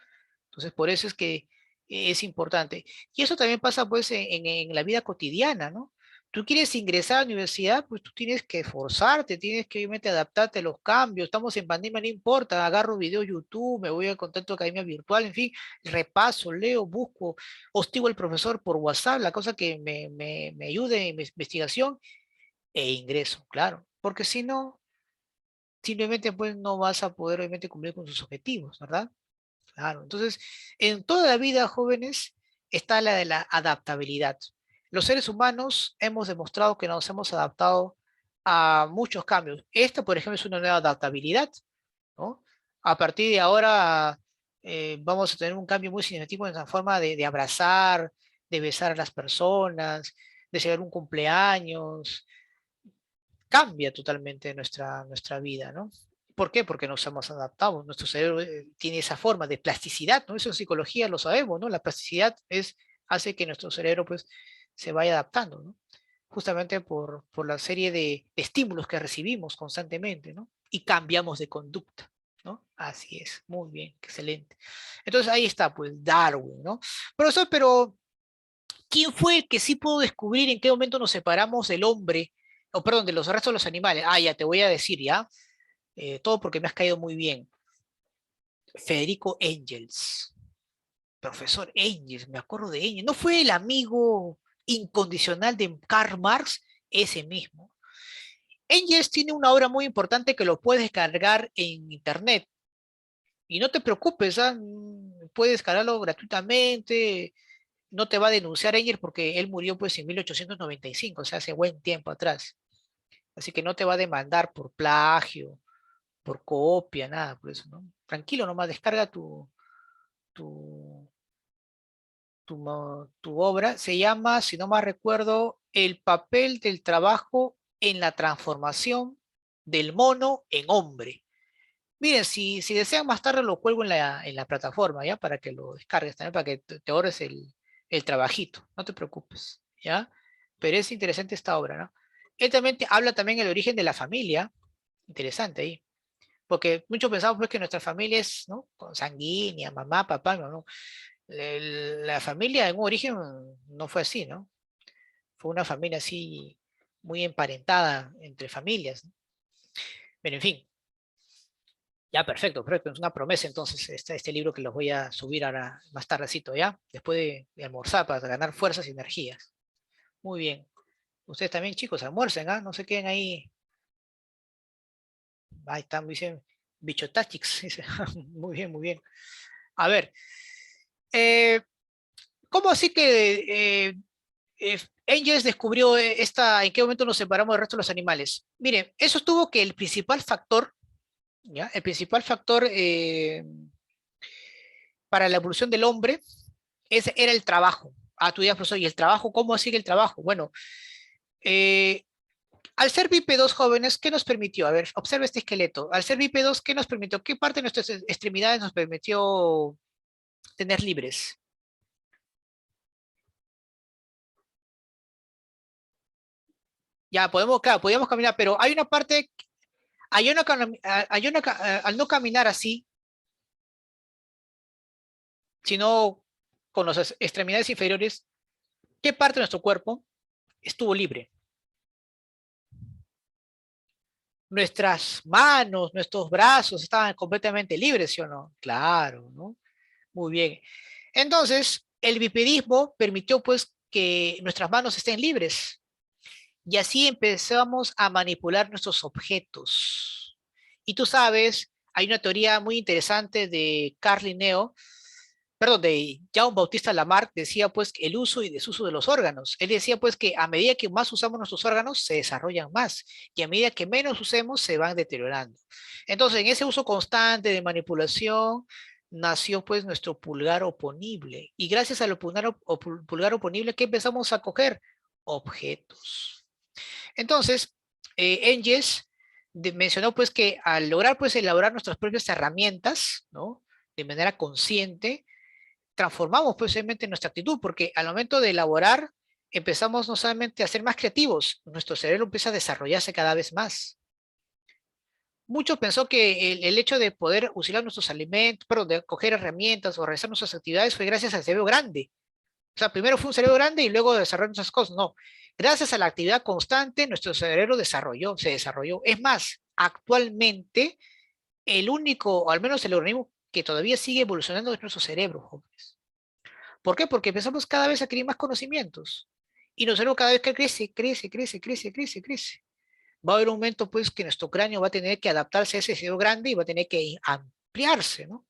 Entonces, por eso es que es importante. Y eso también pasa, pues, en la vida cotidiana, ¿no? Tú quieres ingresar a la universidad, pues tú tienes que esforzarte, tienes que obviamente adaptarte a los cambios. Estamos en pandemia, no importa, agarro video YouTube, me voy a contacto de academia virtual, en fin, repaso, leo, busco, hostigo al profesor por WhatsApp, la cosa que me ayude en mi investigación e ingreso, claro. Porque si no, simplemente pues no vas a poder obviamente cumplir con sus objetivos, ¿verdad? Claro, entonces, en toda la vida, jóvenes, está la de la adaptabilidad. Los seres humanos hemos demostrado que nos hemos adaptado a muchos cambios. Esta, por ejemplo, es una nueva adaptabilidad, ¿no? A partir de ahora vamos a tener un cambio muy significativo en la forma de abrazar, de besar a las personas, de celebrar un cumpleaños, cambia totalmente nuestra vida, ¿no? ¿Por qué? Porque nos hemos adaptado. Nuestro cerebro tiene esa forma de plasticidad, ¿no? Eso en psicología lo sabemos, ¿no? La plasticidad hace que nuestro cerebro, pues, se vaya adaptando, ¿no? Justamente por la serie de estímulos que recibimos constantemente, ¿no? Y cambiamos de conducta, ¿no? Así es, muy bien, excelente. Entonces ahí está, pues, Darwin, ¿no? Profesor, pero ¿quién fue el que sí pudo descubrir en qué momento nos separamos del hombre, o perdón, de los restos de los animales? Ah, ya te voy a decir, ¿ya? Todo porque me has caído muy bien. Federico Engels. Profesor Engels, me acuerdo de Engels. ¿No fue el amigo incondicional de Karl Marx? Ese mismo. Engels tiene una obra muy importante que lo puedes descargar en internet. Y no te preocupes, ¿ah? Puedes descargarlo gratuitamente. No te va a denunciar Engels porque él murió pues en 1895, o sea, hace buen tiempo atrás. Así que no te va a demandar por plagio, por copia, nada, por eso, ¿no? Tranquilo, nomás descarga tu, tu obra. Se llama, si no más recuerdo, El papel del trabajo en la transformación del mono en hombre. Miren, si desean más tarde lo cuelgo en la plataforma, ¿ya? Para que lo descargues también, para que te ahorres el trabajito, no te preocupes, ¿ya? Pero es interesante esta obra, ¿no? Él también habla también del origen de la familia, interesante ahí, porque muchos pensamos pues que nuestra familia es, ¿no? Consanguínea, mamá, papá, no. La familia en un origen no fue así, ¿no? Fue una familia así muy emparentada entre familias, ¿no? Pero en fin, ya perfecto, perfecto. Es una promesa entonces este libro que los voy a subir ahora más tardecito, ¿ya? Después de almorzar para ganar fuerzas y energías. Muy bien. Ustedes también, chicos, almuercen, ¿ah? No se queden ahí. Ahí están, dicen, bichotachix. Dice. Muy bien, muy bien. A ver, eh, ¿cómo así que Engels descubrió en qué momento nos separamos del resto de los animales. Miren, eso estuvo que el principal factor, ¿ya? El principal factor para la evolución del hombre ese era el trabajo. Ah, tú dirás, profesor, ¿y el trabajo? ¿Cómo sigue el trabajo? Bueno, eh, al ser bípedos jóvenes, ¿qué nos permitió? A ver, observa este esqueleto. Al ser bípedos, ¿qué nos permitió? ¿Qué parte de nuestras extremidades nos permitió tener libres? Ya, podemos, claro, podíamos caminar, pero hay una parte, al no caminar así, sino con las extremidades inferiores, ¿qué parte de nuestro cuerpo estuvo libre? Nuestras manos, nuestros brazos estaban completamente libres, ¿sí o no? Claro, ¿no? Muy bien. Entonces, el bipedismo permitió pues que nuestras manos estén libres y así empezamos a manipular nuestros objetos. Y tú sabes, hay una teoría muy interesante de Carl Linneo, perdón, de Jean Bautista Lamarck, decía pues el uso y desuso de los órganos. Él decía pues que a medida que más usamos nuestros órganos, se desarrollan más, y a medida que menos usemos, se van deteriorando. Entonces, en ese uso constante de manipulación, nació pues nuestro pulgar oponible. Y gracias al pulgar oponible, ¿qué empezamos a coger? Objetos. Entonces, Engels mencionó pues que al lograr pues elaborar nuestras propias herramientas, ¿no? De manera consciente, transformamos pues obviamente nuestra actitud, porque al momento de elaborar empezamos no solamente a ser más creativos, nuestro cerebro empieza a desarrollarse cada vez más. Muchos pensó que el hecho de poder usar nuestros alimentos, perdón, de coger herramientas o realizar nuestras actividades fue gracias al cerebro grande. O sea, primero fue un cerebro grande y luego desarrolló nuestras cosas. No, gracias a la actividad constante, nuestro cerebro se desarrolló. Es más, actualmente el único, o al menos el organismo que todavía sigue evolucionando es nuestro cerebro, jóvenes. ¿Por qué? Porque empezamos cada vez a adquirir más conocimientos. Y nuestro cerebro cada vez que crece, crece, crece, crece, crece, crece. Va a haber un momento, pues, que nuestro cráneo va a tener que adaptarse a ese cerebro grande y va a tener que ampliarse, ¿no?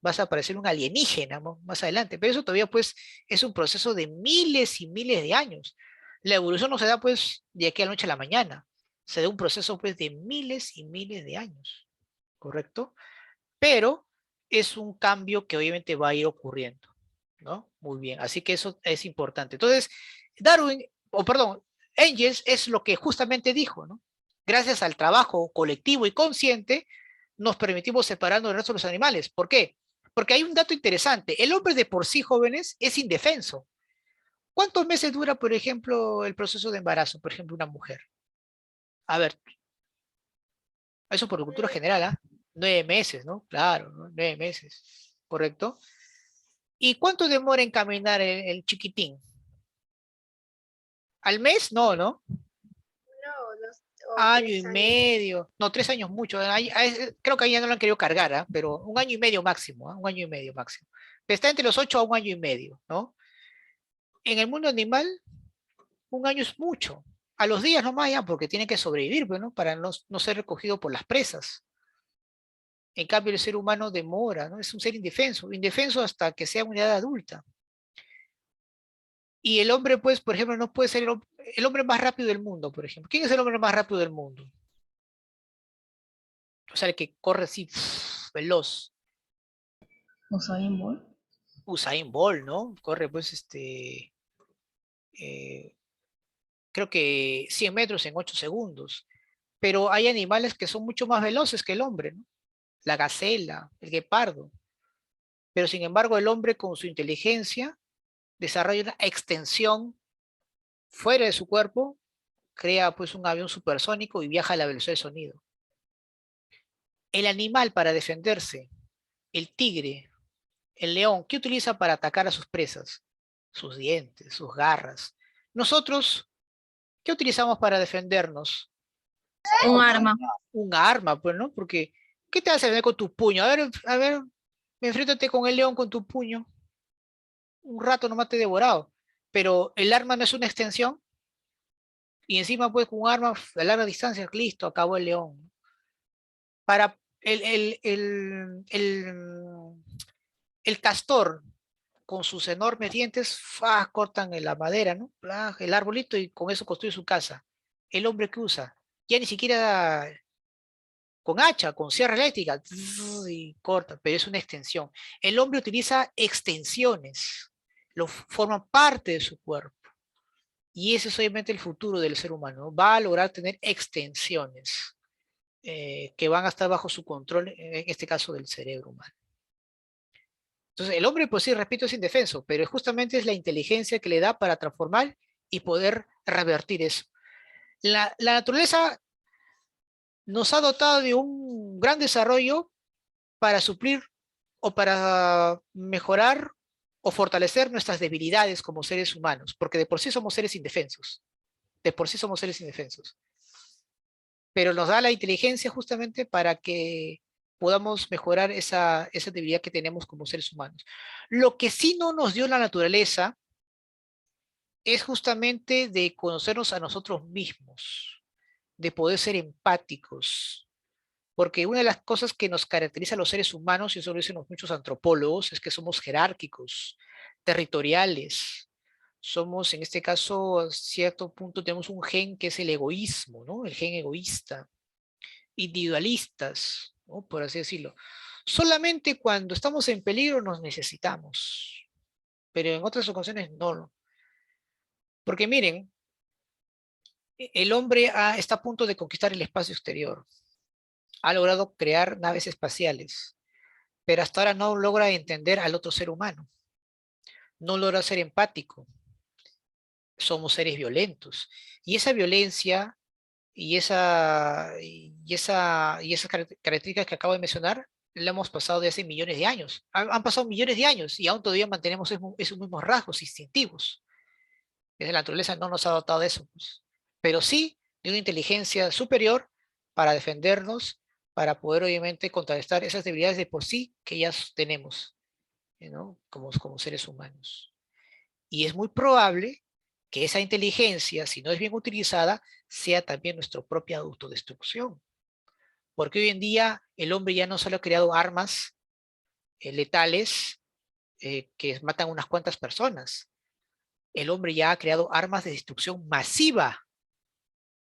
Vas a parecer un alienígena, ¿no? Más adelante. Pero eso todavía, pues, es un proceso de miles y miles de años. La evolución no se da, pues, de aquí a la noche a la mañana. Se da un proceso, pues, de miles y miles de años. ¿Correcto? Pero es un cambio que obviamente va a ir ocurriendo, ¿no? Muy bien, así que eso es importante. Entonces, Darwin, o perdón, Engels es lo que justamente dijo, ¿no? Gracias al trabajo colectivo y consciente, nos permitimos separarnos del resto de los animales. ¿Por qué? Porque hay un dato interesante. El hombre de por sí, jóvenes, es indefenso. ¿Cuántos meses dura, por ejemplo, el proceso de embarazo, por ejemplo, una mujer? A ver, eso por cultura general, ¿ah? 9 meses, ¿no? Claro, ¿no? 9 meses, ¿correcto? ¿Y cuánto demora en caminar el chiquitín? ¿Al mes? No, ¿no? No, o Año y 3 años. medio. No, 3 años mucho. Creo que ahí ya no lo han querido cargar, ¿ah? Pero un año y medio máximo, ¿ah? Un año y medio máximo. Pero está entre los 8 a un año y medio, ¿no? En el mundo animal, un año es mucho. A los días nomás ya, porque tiene que sobrevivir, pues, ¿no? Para no ser recogido por las presas. En cambio, el ser humano demora, ¿no? Es un ser indefenso, indefenso hasta que sea una edad adulta. Y el hombre, pues, por ejemplo, no puede ser el hombre más rápido del mundo, por ejemplo. ¿Quién es el hombre más rápido del mundo? O sea, el que corre así, veloz. Usain Bolt. Usain Bolt, ¿no? Corre, pues, eh, creo que 100 metros en 8 segundos. Pero hay animales que son mucho más veloces que el hombre, ¿no? La gacela, el guepardo. Pero sin embargo, el hombre con su inteligencia desarrolla una extensión fuera de su cuerpo, crea pues un avión supersónico y viaja a la velocidad del sonido. El animal para defenderse, el tigre, el león, ¿qué utiliza para atacar a sus presas? Sus dientes, sus garras. Nosotros, ¿qué utilizamos para defendernos? Un arma. Un arma, pues, ¿no? Porque, ¿qué te vas a defender con tu puño? A ver, enfréntate con el león con tu puño. Un rato nomás te he devorado. Pero el arma no es una extensión. Y encima, pues, con un arma a larga distancia, listo, acabó el león. Para el castor, con sus enormes dientes, ¡fua! Cortan en la madera, ¿no? ¡Plah! El arbolito y con eso construye su casa. El hombre que usa, ya ni siquiera con hacha, con sierra eléctrica, y corta, pero es una extensión. El hombre utiliza extensiones, forman parte de su cuerpo. Y ese es obviamente el futuro del ser humano, ¿no? Va a lograr tener extensiones que van a estar bajo su control, en este caso del cerebro humano. Entonces, el hombre, pues sí, repito, es indefenso, pero justamente es la inteligencia que le da para transformar y poder revertir eso. La naturaleza nos ha dotado de un gran desarrollo para suplir o para mejorar o fortalecer nuestras debilidades como seres humanos, porque de por sí somos seres indefensos, de por sí somos seres indefensos. Pero nos da la inteligencia justamente para que podamos mejorar esa debilidad que tenemos como seres humanos. Lo que sí no nos dio la naturaleza es justamente de conocernos a nosotros mismos, de poder ser empáticos, porque una de las cosas que nos caracteriza a los seres humanos, y eso lo dicen muchos antropólogos, es que somos jerárquicos, territoriales. Somos, en este caso, a cierto punto tenemos un gen que es el egoísmo, ¿no? El gen egoísta. Individualistas, ¿no? Por así decirlo. Solamente cuando estamos en peligro nos necesitamos, pero en otras ocasiones no. Porque miren, el hombre está a punto de conquistar el espacio exterior. Ha logrado crear naves espaciales, pero hasta ahora no logra entender al otro ser humano. No logra ser empático. Somos seres violentos. Y esa violencia y esas características que acabo de mencionar, la hemos pasado de hace millones de años. Han pasado millones de años y aún todavía mantenemos esos mismos rasgos instintivos. La naturaleza no nos ha dotado de eso, pues. Pero sí de una inteligencia superior para defendernos, para poder obviamente contrarrestar esas debilidades de por sí que ya tenemos, ¿no? Como seres humanos. Y es muy probable que esa inteligencia, si no es bien utilizada, sea también nuestra propia autodestrucción. Porque hoy en día el hombre ya no solo ha creado armas letales que matan unas cuantas personas. El hombre ya ha creado armas de destrucción masiva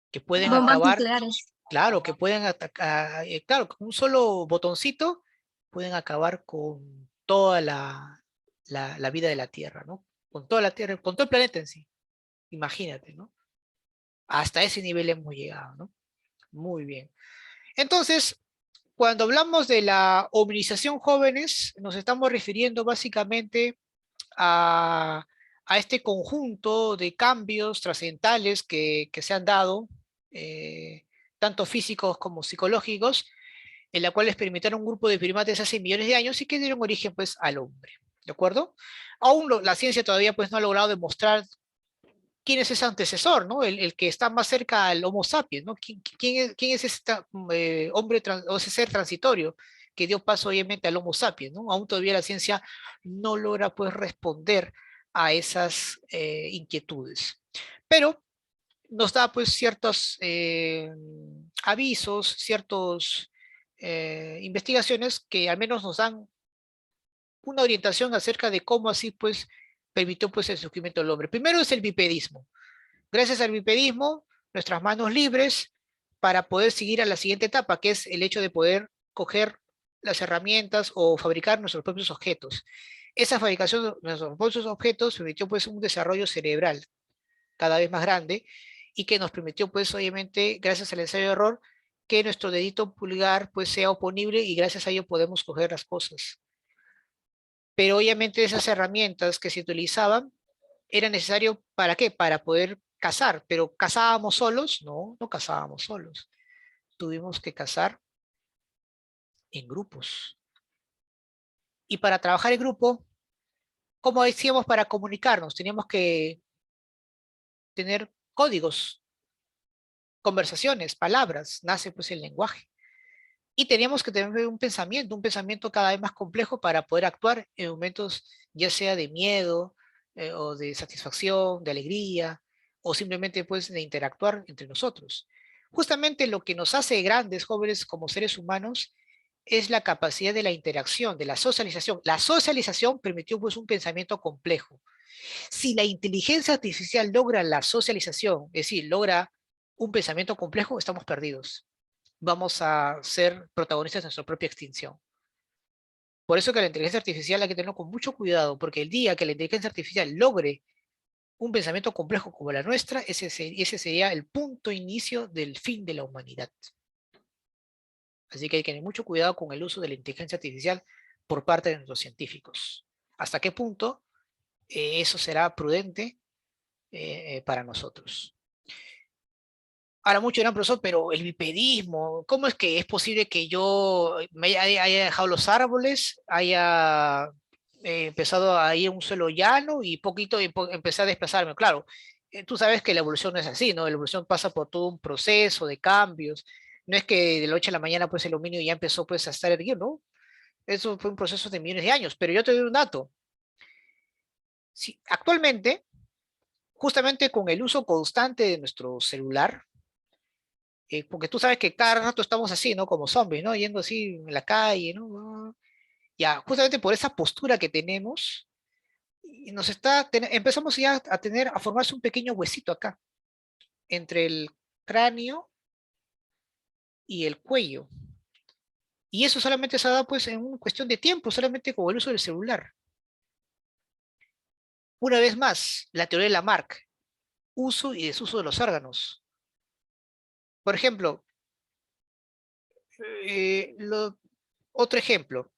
que pueden Bombas acabar, nucleares. claro, que pueden atacar, claro, con un solo botoncito pueden acabar con toda la vida de la Tierra, ¿no? Con toda la Tierra, con todo el planeta en sí. Imagínate, ¿no? Hasta ese nivel hemos llegado, ¿no? Muy bien. Entonces, cuando hablamos de la hominización jóvenes, nos estamos refiriendo básicamente a, a este conjunto de cambios trascendentales que se han dado, tanto físicos como psicológicos, en la cual experimentaron un grupo de primates hace millones de años y que dieron origen pues al hombre, ¿de acuerdo? Aún la ciencia todavía pues no ha logrado demostrar quién es ese antecesor, ¿no? El que está más cerca al Homo sapiens, ¿no? ¿Quién es ese hombre o ese ser transitorio que dio paso obviamente al Homo sapiens, ¿no? Aún todavía la ciencia no logra pues responder a esas inquietudes. Pero nos da pues ciertos avisos, ciertos investigaciones que al menos nos dan una orientación acerca de cómo así pues permitió pues el surgimiento del hombre. Primero es el bipedismo. Gracias al bipedismo, nuestras manos libres para poder seguir a la siguiente etapa, que es el hecho de poder coger las herramientas o fabricar nuestros propios objetos. Esa fabricación de nuestros propios objetos permitió pues un desarrollo cerebral cada vez más grande y que nos permitió pues obviamente, gracias al ensayo de error, que nuestro dedito pulgar pues sea oponible y gracias a ello podemos coger las cosas. Pero obviamente esas herramientas que se utilizaban era necesario ¿para qué? Para poder cazar, pero ¿cazábamos solos? No, no cazábamos solos. Tuvimos que cazar en grupos. Y para trabajar en grupo, ¿cómo decíamos para comunicarnos? Teníamos que tener códigos, conversaciones, palabras, nace pues el lenguaje. Y teníamos que tener un pensamiento cada vez más complejo para poder actuar en momentos ya sea de miedo o de satisfacción, de alegría, o simplemente pues de interactuar entre nosotros. Justamente lo que nos hace grandes, jóvenes como seres humanos, es la capacidad de la interacción, de la socialización. La socialización permitió pues un pensamiento complejo. Si la inteligencia artificial logra la socialización, es decir, logra un pensamiento complejo, estamos perdidos. Vamos a ser protagonistas de nuestra propia extinción. Por eso que la inteligencia artificial hay que tenerlo con mucho cuidado, porque el día que la inteligencia artificial logre un pensamiento complejo como la nuestra, ese sería el punto inicio del fin de la humanidad. Así que hay que tener mucho cuidado con el uso de la inteligencia artificial por parte de nuestros científicos. ¿Hasta qué punto eso será prudente para nosotros? Ahora mucho dirán, profesor, pero el bipedismo, ¿cómo es que es posible que yo haya dejado los árboles, haya empezado a ir a un suelo llano y poquito empecé a desplazarme? Claro, tú sabes que la evolución no es así, ¿no? La evolución pasa por todo un proceso de cambios. No es que de la noche a la mañana pues el homínido ya empezó pues a estar erguido, ¿no? Eso fue un proceso de millones de años. Pero yo te doy un dato. Sí, actualmente, justamente con el uso constante de nuestro celular, porque tú sabes que cada rato estamos así, ¿no? Como zombies, ¿no? Yendo así en la calle, ¿no? Ya, justamente por esa postura que tenemos, y empezamos ya a formarse un pequeño huesito acá, entre el cráneo y el cuello. Y eso solamente se ha dado pues en una cuestión de tiempo, solamente con el uso del celular. Una vez más, la teoría de Lamarck, uso y desuso de los órganos. Por ejemplo, eh, lo- otro ejemplo,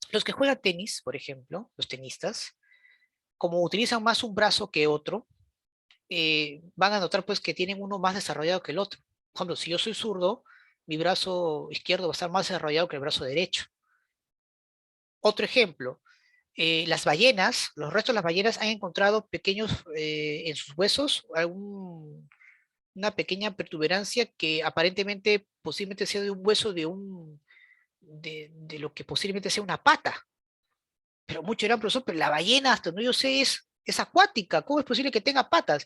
los que juegan tenis, por ejemplo, los tenistas, como utilizan más un brazo que otro, van a notar pues que tienen uno más desarrollado que el otro. Por ejemplo, si yo soy zurdo, mi brazo izquierdo va a estar más desarrollado que el brazo derecho. Otro ejemplo, las ballenas, los restos de las ballenas han encontrado pequeños en sus huesos, una pequeña protuberancia que aparentemente posiblemente sea de un hueso de lo que posiblemente sea una pata. Pero muchos dirán, profesor, pero la ballena, hasta donde yo sé, es acuática. ¿Cómo es posible que tenga patas?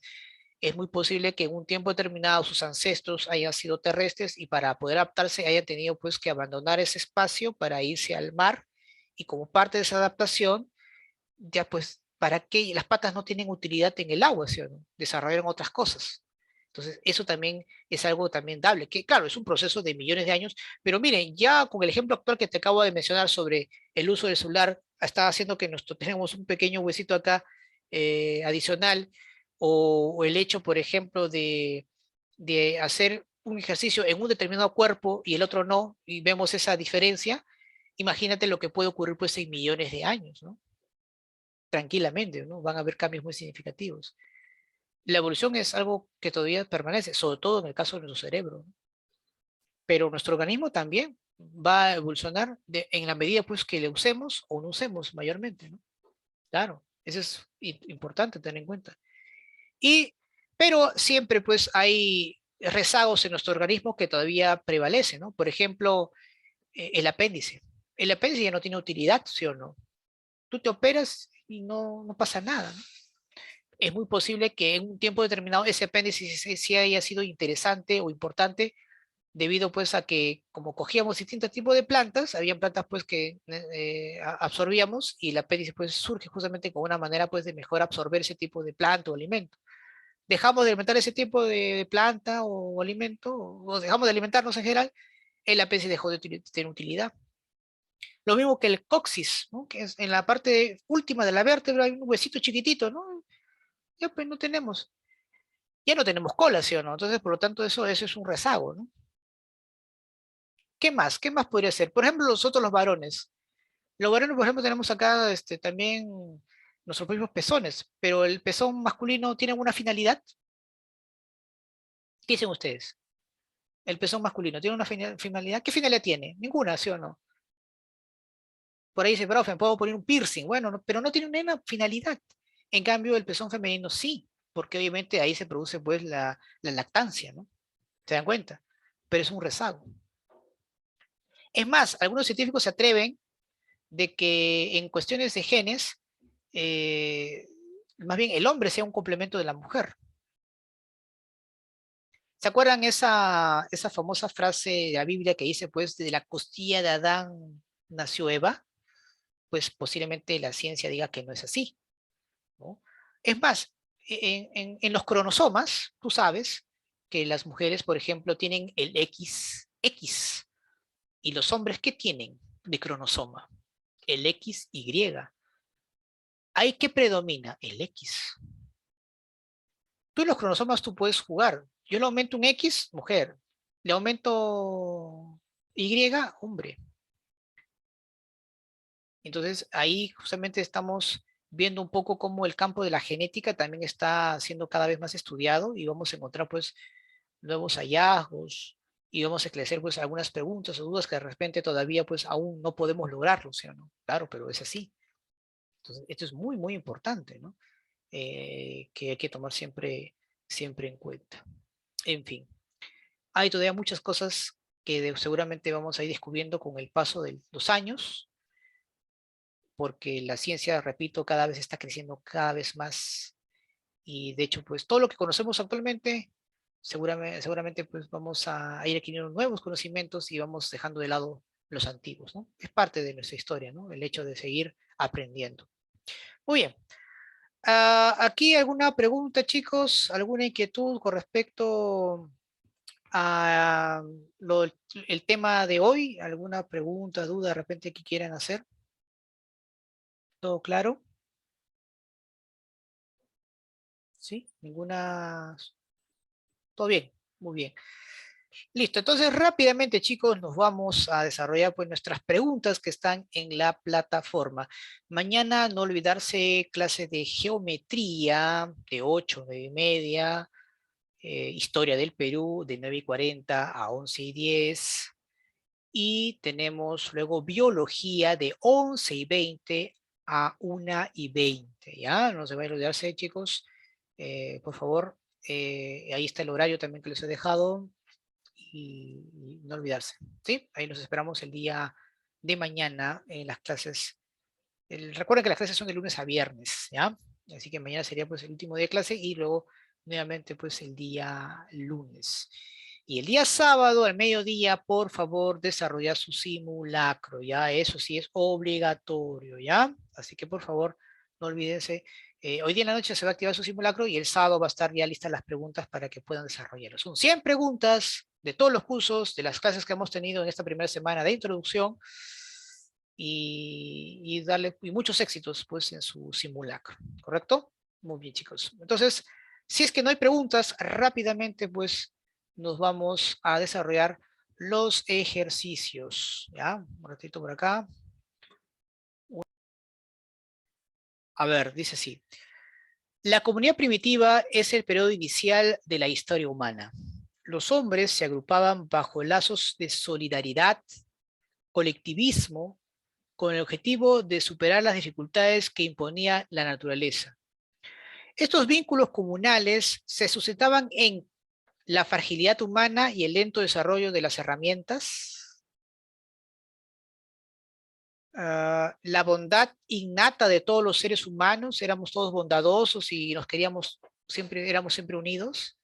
Es muy posible que en un tiempo determinado sus ancestros hayan sido terrestres y para poder adaptarse hayan tenido pues que abandonar ese espacio para irse al mar y como parte de esa adaptación, ya pues, ¿para qué? Las patas no tienen utilidad en el agua, ¿sí o no? Desarrollaron otras cosas. Entonces, eso también es algo también dable, que claro, es un proceso de millones de años, pero miren, ya con el ejemplo actual que te acabo de mencionar sobre el uso del celular, está haciendo que tenemos un pequeño huesito acá adicional, o el hecho, por ejemplo, de hacer un ejercicio en un determinado cuerpo y el otro no, y vemos esa diferencia, imagínate lo que puede ocurrir pues en millones de años, ¿no? Tranquilamente, ¿no? Van a haber cambios muy significativos. La evolución es algo que todavía permanece, sobre todo en el caso de nuestro cerebro, ¿no? Pero nuestro organismo también va a evolucionar en la medida pues que le usemos o no usemos mayormente, ¿no? Claro, eso es importante tener en cuenta. Y, pero siempre pues hay rezagos en nuestro organismo que todavía prevalecen, ¿no? Por ejemplo, el apéndice. El apéndice ya no tiene utilidad, ¿sí o no? Tú te operas y no pasa nada, ¿no? Es muy posible que en un tiempo determinado ese apéndice sí haya sido interesante o importante debido pues a que como cogíamos distintos tipos de plantas, habían plantas pues que absorbíamos y el apéndice pues surge justamente como una manera pues de mejor absorber ese tipo de planta o alimento. Dejamos de alimentar ese tipo de planta o alimento o dejamos de alimentarnos en general, el apéndice dejó de tener utilidad. Lo mismo que el coxis, ¿no? Que es en la parte última de la vértebra hay un huesito chiquitito, ¿no? Ya pues no tenemos. Ya no tenemos cola, ¿sí o no? Entonces, por lo tanto, eso es un rezago, ¿no? ¿Qué más? ¿Qué más podría ser? Por ejemplo, nosotros los varones. Los varones, por ejemplo, tenemos acá también nuestros propios pezones, pero el pezón masculino tiene una finalidad. ¿Qué dicen ustedes? El pezón masculino tiene una finalidad. ¿Qué finalidad tiene? Ninguna, ¿sí o no? Por ahí dice, profe, puedo poner un piercing. Bueno, pero no tiene una finalidad. En cambio, el pezón femenino sí, porque obviamente ahí se produce pues la lactancia, ¿no? ¿Se dan cuenta? Pero es un rezago. Es más, algunos científicos se atreven de que en cuestiones de genes, más bien el hombre sea un complemento de la mujer. ¿Se acuerdan esa famosa frase de la Biblia que dice, pues, de la costilla de Adán nació Eva? Pues posiblemente la ciencia diga que no es así, ¿no? Es más, en los cromosomas, tú sabes que las mujeres, por ejemplo, tienen el XX, y los hombres, ¿qué tienen de cronosoma? El XY. ¿Ahí qué predomina? El X. Tú en los cromosomas tú puedes jugar. Yo le aumento un X, mujer. Le aumento Y, hombre. Entonces ahí justamente estamos viendo un poco cómo el campo de la genética también está siendo cada vez más estudiado y vamos a encontrar pues nuevos hallazgos y vamos a esclarecer pues algunas preguntas o dudas que de repente todavía pues aún no podemos lograrlo, ¿sí o no? Claro, pero es así. Entonces esto es muy, muy importante, ¿no? Que hay que tomar siempre en cuenta. En fin, hay todavía muchas cosas que seguramente vamos a ir descubriendo con el paso de los años, porque la ciencia, repito, cada vez está creciendo cada vez más y de hecho, pues todo lo que conocemos actualmente, seguramente pues vamos a ir adquiriendo nuevos conocimientos y vamos dejando de lado los antiguos, ¿no? Es parte de nuestra historia, ¿no? El hecho de seguir aprendiendo. Muy bien. Aquí alguna pregunta, chicos, alguna inquietud con respecto a el tema de hoy, alguna pregunta, duda de repente que quieran hacer. ¿Todo claro? ¿Sí? ¿Ninguna? ¿Todo bien? Muy bien. Listo, entonces rápidamente chicos nos vamos a desarrollar pues nuestras preguntas que están en la plataforma. Mañana no olvidarse clase de geometría de 8, 9:30, historia del Perú de 9:40 a 11:10 y tenemos luego biología de 11:20 a 1:20, ¿ya? No se vayan a olvidarse chicos, por favor, ahí está el horario también que les he dejado y no olvidarse, ¿sí? Ahí los esperamos el día de mañana en las clases. Recuerden que las clases son de lunes a viernes, ¿ya? Así que mañana sería pues el último día de clase y luego nuevamente pues el día lunes. Y el día sábado al mediodía, por favor, desarrollar su simulacro, ¿ya? Eso sí es obligatorio, ¿ya? Así que por favor, no olvídense. Hoy día en la noche se va a activar su simulacro y el sábado va a estar ya listas las preguntas para que puedan desarrollarlo. Son 100 preguntas de todos los cursos, de las clases que hemos tenido en esta primera semana de introducción y darle y muchos éxitos pues en su simulacro, ¿correcto? Muy bien chicos. Entonces, si es que no hay preguntas, rápidamente pues nos vamos a desarrollar los ejercicios, ¿ya? Un ratito por acá. A ver, dice así. La comunidad primitiva es el periodo inicial de la historia humana. Los hombres se agrupaban bajo lazos de solidaridad, colectivismo, con el objetivo de superar las dificultades que imponía la naturaleza. Estos vínculos comunales se sustentaban en la fragilidad humana y el lento desarrollo de las herramientas, la bondad innata de todos los seres humanos, éramos todos bondadosos y nos queríamos siempre, éramos siempre unidos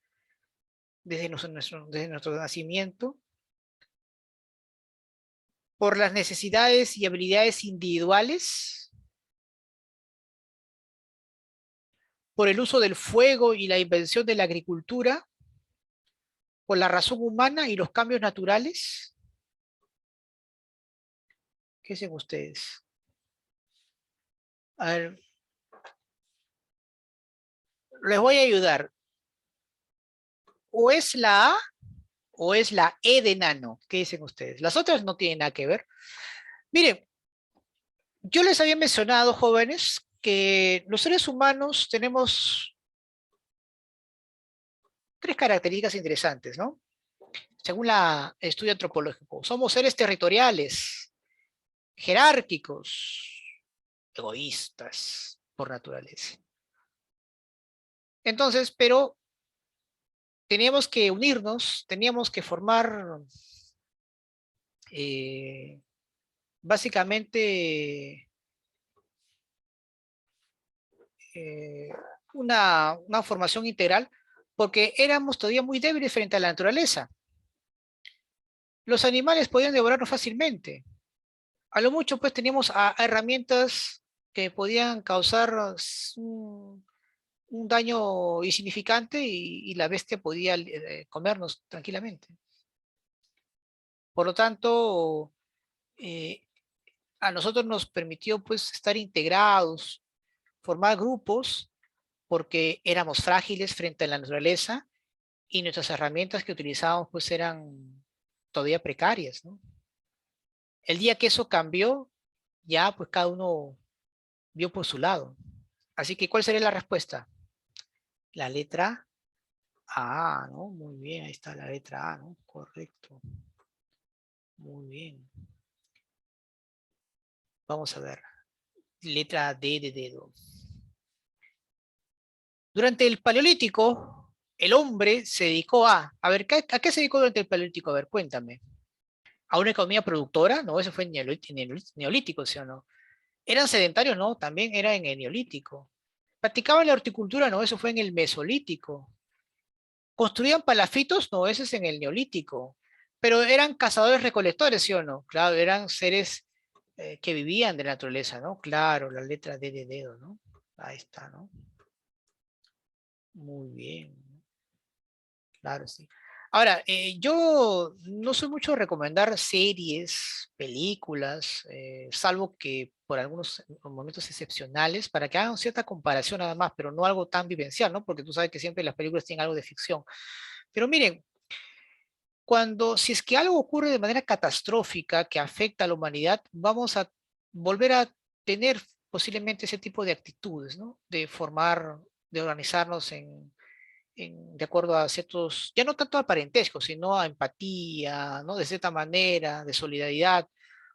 desde nuestro nacimiento, por las necesidades y habilidades individuales, por el uso del fuego y la invención de la agricultura, por la razón humana y los cambios naturales. ¿Qué dicen ustedes? A ver, les voy a ayudar. O es la A o es la E de nano. ¿Qué dicen ustedes? Las otras no tienen nada que ver. Miren, yo les había mencionado, jóvenes, que los seres humanos tenemos tres características interesantes, ¿no? Según el estudio antropológico. Somos seres territoriales, jerárquicos, egoístas por naturaleza. Entonces, pero teníamos que unirnos, teníamos que formar básicamente una formación integral porque éramos todavía muy débiles frente a la naturaleza. Los animales podían devorarnos fácilmente. A lo mucho, pues, teníamos herramientas que podían causar un daño insignificante y la bestia podía comernos tranquilamente. Por lo tanto, eh, a nosotros nos permitió, pues, estar integrados, formar grupos, porque éramos frágiles frente a la naturaleza y nuestras herramientas que utilizábamos, pues, eran todavía precarias, ¿no? El día que eso cambió, ya, pues, cada uno vio por su lado. Así que, ¿cuál sería la respuesta? La letra A, ¿no? Muy bien, ahí está la letra A, ¿no? Correcto. Muy bien. Vamos a ver. Letra D de dedo. Durante el Paleolítico, el hombre se dedicó a ver, ¿a qué se dedicó durante el Paleolítico? A ver, cuéntame. ¿A una economía productora? No, eso fue en Neolítico, ¿sí o no? ¿Eran sedentarios? No, también era en el Neolítico. ¿Practicaban la horticultura? No, eso fue en el Mesolítico. ¿Construían palafitos? No, eso es en el Neolítico. Pero eran cazadores recolectores, ¿sí o no? Claro, eran seres que vivían de la naturaleza, ¿no? Claro, la letra D de dedo, ¿no? Ahí está, ¿no? Muy bien. Claro, sí. Ahora, yo no soy mucho de recomendar series, películas, salvo que por algunos momentos excepcionales, para que hagan cierta comparación nada más, pero no algo tan vivencial, ¿no? Porque tú sabes que siempre las películas tienen algo de ficción. Pero miren, si es que algo ocurre de manera catastrófica que afecta a la humanidad, vamos a volver a tener posiblemente ese tipo de actitudes, ¿no? De formar, de organizarnos de acuerdo a ciertos, ya no tanto a parentesco, sino a empatía, ¿no? De cierta manera, de solidaridad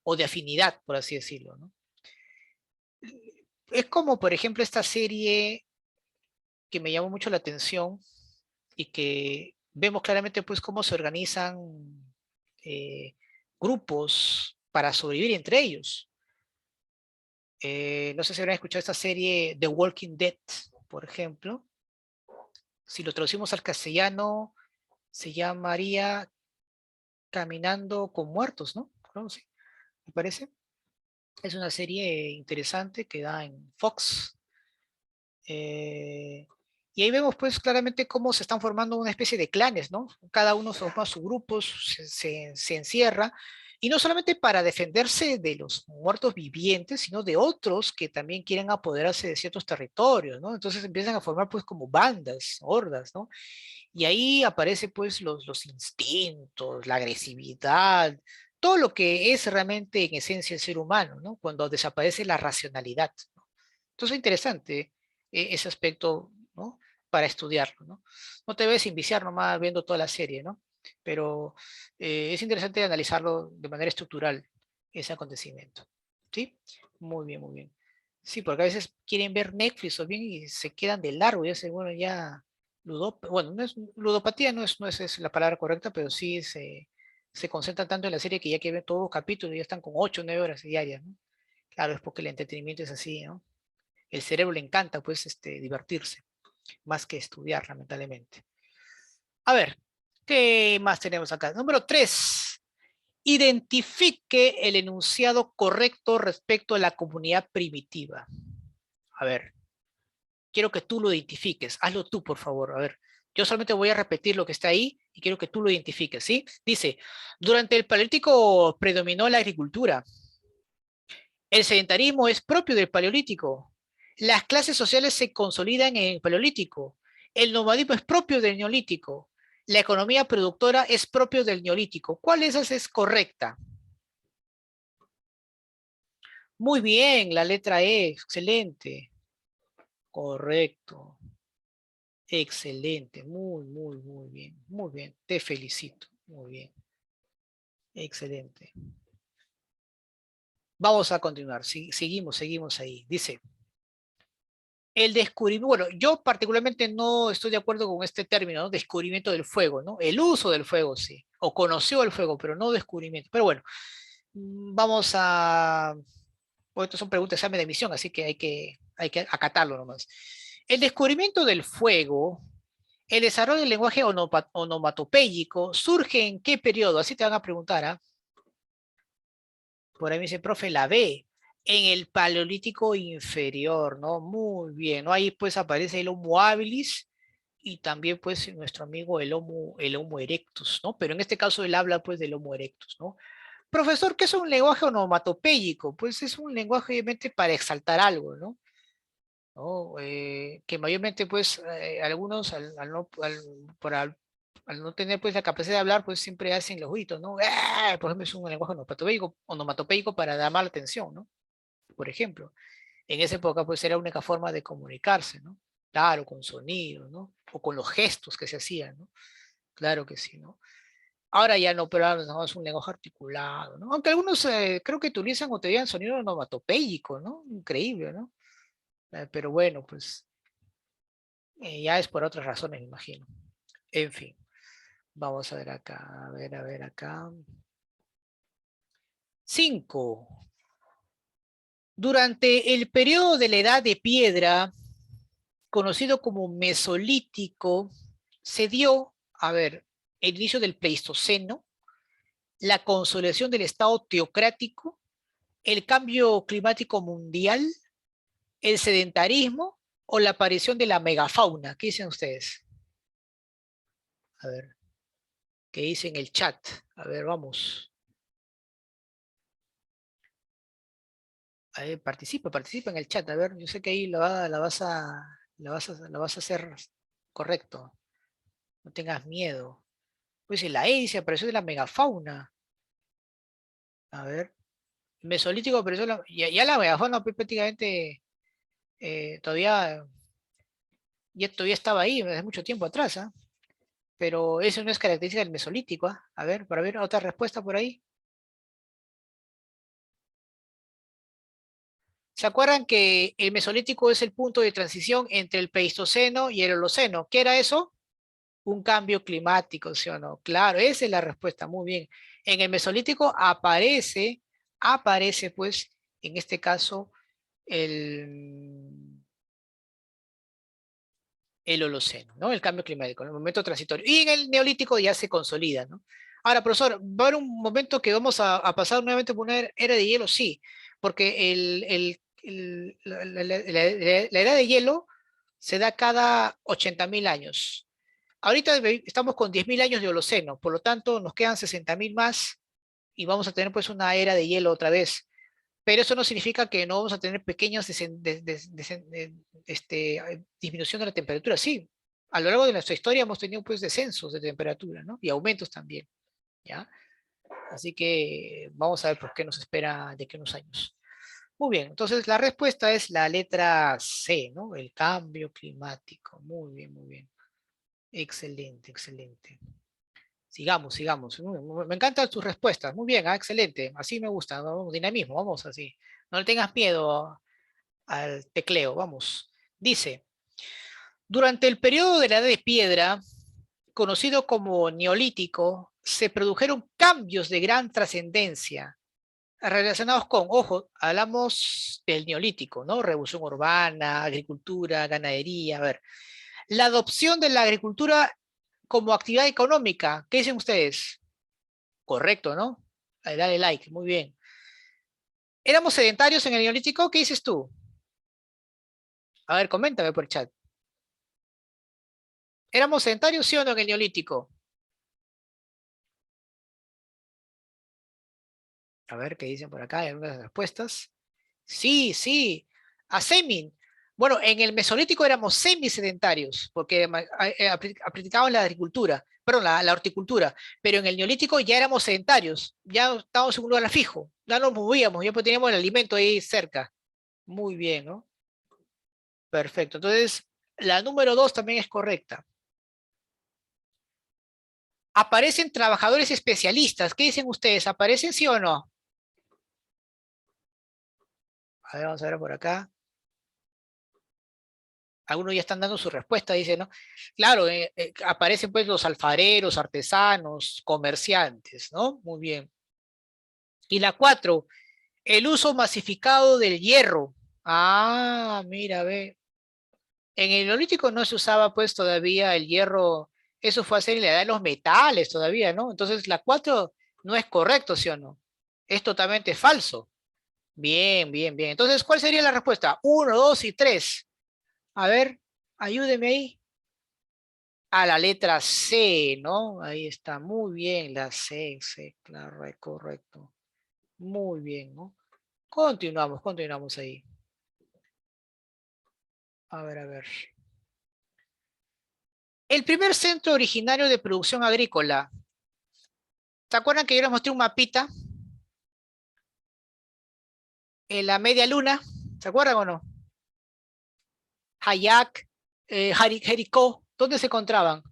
o de afinidad, por así decirlo, ¿no? Es como, por ejemplo, esta serie que me llamó mucho la atención y que vemos claramente, pues, cómo se organizan eh, grupos para sobrevivir entre ellos. No sé si habrán escuchado esta serie The Walking Dead, por ejemplo. Si lo traducimos al castellano, se llamaría Caminando con Muertos, ¿no? Creo, sí, me parece. Es una serie interesante que da en Fox. eh, y ahí vemos pues claramente cómo se están formando una especie de clanes, ¿no? Cada uno forma sus grupos, se encierra, y no solamente para defenderse de los muertos vivientes, sino de otros que también quieren apoderarse de ciertos territorios, ¿no? Entonces empiezan a formar pues como bandas, hordas, ¿no? Y ahí aparece pues los instintos, la agresividad, todo lo que es realmente en esencia el ser humano, ¿no? Cuando desaparece la racionalidad, ¿no? Entonces es interesante ese aspecto, ¿no? Para estudiarlo, ¿no? No te debes enviciar nomás viendo toda la serie, ¿no? Pero es interesante analizarlo de manera estructural, ese acontecimiento, ¿sí? Muy bien, muy bien. Sí, porque a veces quieren ver Netflix o bien y se quedan de largo y dicen, bueno, ya bueno, no es, ludopatía no es la palabra correcta, pero sí se concentran tanto en la serie que ya que ven todos los capítulos y ya están con 8 o 9 horas diarias, ¿no? Claro, es porque el entretenimiento es así, ¿no? El cerebro le encanta, pues, divertirse, más que estudiar, lamentablemente. A ver, ¿qué más tenemos acá? Número 3. Identifique el enunciado correcto respecto a la comunidad primitiva. A ver, quiero que tú lo identifiques. Hazlo tú, por favor. A ver, yo solamente voy a repetir lo que está ahí y quiero que tú lo identifiques, ¿sí? Dice, durante el Paleolítico predominó la agricultura. El sedentarismo es propio del Paleolítico. Las clases sociales se consolidan en el Paleolítico. El nomadismo es propio del Neolítico. La economía productora es propio del Neolítico. ¿Cuál de esas es correcta? Muy bien, la letra E, excelente. Correcto. Excelente, muy, muy, muy bien, muy bien. Te felicito, muy bien. Excelente. Vamos a continuar, seguimos ahí. Dice, el descubrimiento, bueno, yo particularmente no estoy de acuerdo con este término, ¿no? Descubrimiento del fuego, ¿no? El uso del fuego, sí, o conoció el fuego, pero no descubrimiento. Pero bueno, vamos a, bueno, estas son preguntas de examen de admisión, así que hay que acatarlo nomás. El descubrimiento del fuego El desarrollo del lenguaje onomatopéyico surge en qué periodo, así te van a preguntar, ¿ah? Por ahí me dice, profe, la B, en el Paleolítico inferior, ¿no? Muy bien, ¿no? Ahí pues aparece el Homo habilis y también pues nuestro amigo el Homo erectus, ¿no? Pero en este caso él habla pues del Homo erectus, ¿no? Profesor, ¿qué es un lenguaje onomatopéyico? Pues es un lenguaje obviamente para exaltar algo, ¿no? ¿No? Que mayormente pues algunos al no tener pues la capacidad de hablar pues siempre hacen los gritos, ¿no? ¡Ah! Por ejemplo, es un lenguaje onomatopéyico para llamar la atención, ¿no? Por ejemplo, en esa época pues era la única forma de comunicarse, ¿no? Claro, con sonidos, ¿no? O con los gestos que se hacían, ¿no? Claro que sí, ¿no? Ahora ya no, pero ahora no, es un lenguaje articulado, ¿no? Aunque algunos creo que utilizan o te digan sonido onomatopéyico, ¿no? Increíble, ¿no? Pero bueno, pues ya es por otras razones, me imagino. En fin, vamos a ver acá, a ver acá. 5. Durante el periodo de la Edad de Piedra, conocido como Mesolítico, se dio, a ver, el inicio del Pleistoceno, la consolidación del Estado teocrático, el cambio climático mundial, el sedentarismo o la aparición de la megafauna. ¿Qué dicen ustedes? A ver, ¿qué dicen en el chat? A ver, vamos. A ver, participa en el chat. A ver, yo sé que ahí la vas a hacer correcto. No tengas miedo. Pues en la E dice, apareció de la megafauna. A ver. Mesolítico apareció ya la megafauna pues, prácticamente todavía, todavía estaba ahí desde mucho tiempo atrás, ¿ah? Pero eso no es característica del Mesolítico, ¿ah? A ver, para ver otra respuesta por ahí. ¿Se acuerdan que el Mesolítico es el punto de transición entre el Pleistoceno y el Holoceno? ¿Qué era eso? Un cambio climático, ¿sí o no? Claro, esa es la respuesta, muy bien. En el Mesolítico aparece pues, en este caso, el Holoceno, ¿no? El cambio climático, en el momento transitorio. Y en el Neolítico ya se consolida, ¿no? Ahora, profesor, ¿va a haber un momento que vamos a pasar nuevamente por una era de hielo? Sí, porque la era de hielo se da cada 80.000 años. Ahorita estamos con 10.000 años de Holoceno, por lo tanto nos quedan 60.000 más y vamos a tener pues una era de hielo otra vez. Pero eso no significa que no vamos a tener pequeñas disminución de la temperatura. Sí, a lo largo de nuestra historia hemos tenido pues descensos de temperatura, ¿no? Y aumentos también, ¿ya? Así que vamos a ver por qué nos espera de aquí a unos años. Muy bien, entonces la respuesta es la letra C, ¿no? El cambio climático. Muy bien, muy bien. Excelente, excelente. Sigamos, sigamos. Me encantan tus respuestas. Muy bien, excelente. Así me gusta. Vamos, dinamismo, vamos así. No le tengas miedo al tecleo, vamos. Dice, durante el periodo de la Edad de Piedra, conocido como Neolítico, se produjeron cambios de gran trascendencia relacionados con, ojo, hablamos del Neolítico, ¿no? Revolución urbana, agricultura, ganadería, a ver. La adopción de la agricultura como actividad económica, ¿qué dicen ustedes? Correcto, ¿no? Ahí, dale like, muy bien. ¿Éramos sedentarios en el Neolítico? ¿Qué dices tú? A ver, coméntame por el chat. ¿Éramos sedentarios, sí o no, en el Neolítico? A ver qué dicen por acá, hay algunas respuestas. Sí, sí. Asemin. Bueno, en el Mesolítico éramos semisedentarios, porque practicábamos la agricultura, perdón, la horticultura, pero en el Neolítico ya éramos sedentarios, ya estábamos en un lugar fijo, ya nos movíamos, ya pues teníamos el alimento ahí cerca. Muy bien, ¿no? Perfecto. Entonces, la número 2 también es correcta. Aparecen trabajadores especialistas. ¿Qué dicen ustedes? ¿Aparecen sí o no? A ver, vamos a ver por acá. Algunos ya están dando su respuesta, dice, ¿no? Claro, aparecen pues los alfareros, artesanos, comerciantes, ¿no? Muy bien. Y la 4, el uso masificado del hierro. Ah, mira, ve. En el Neolítico no se usaba pues todavía el hierro, eso fue hacer en la edad de los metales todavía, ¿no? Entonces la 4 no es correcto, ¿sí o no? Es totalmente falso. Bien, bien, bien. Entonces, ¿cuál sería la respuesta? 1, 2 y 3. A ver, ayúdeme ahí. A la letra C, ¿no? Ahí está, muy bien, la C, C, claro, correcto. Muy bien, ¿no? Continuamos ahí. A ver, a ver. El primer centro originario de producción agrícola. ¿Se acuerdan que yo les mostré un mapita en la media luna? ¿Se acuerdan o no? Hayak, Jericó, ¿dónde se encontraban?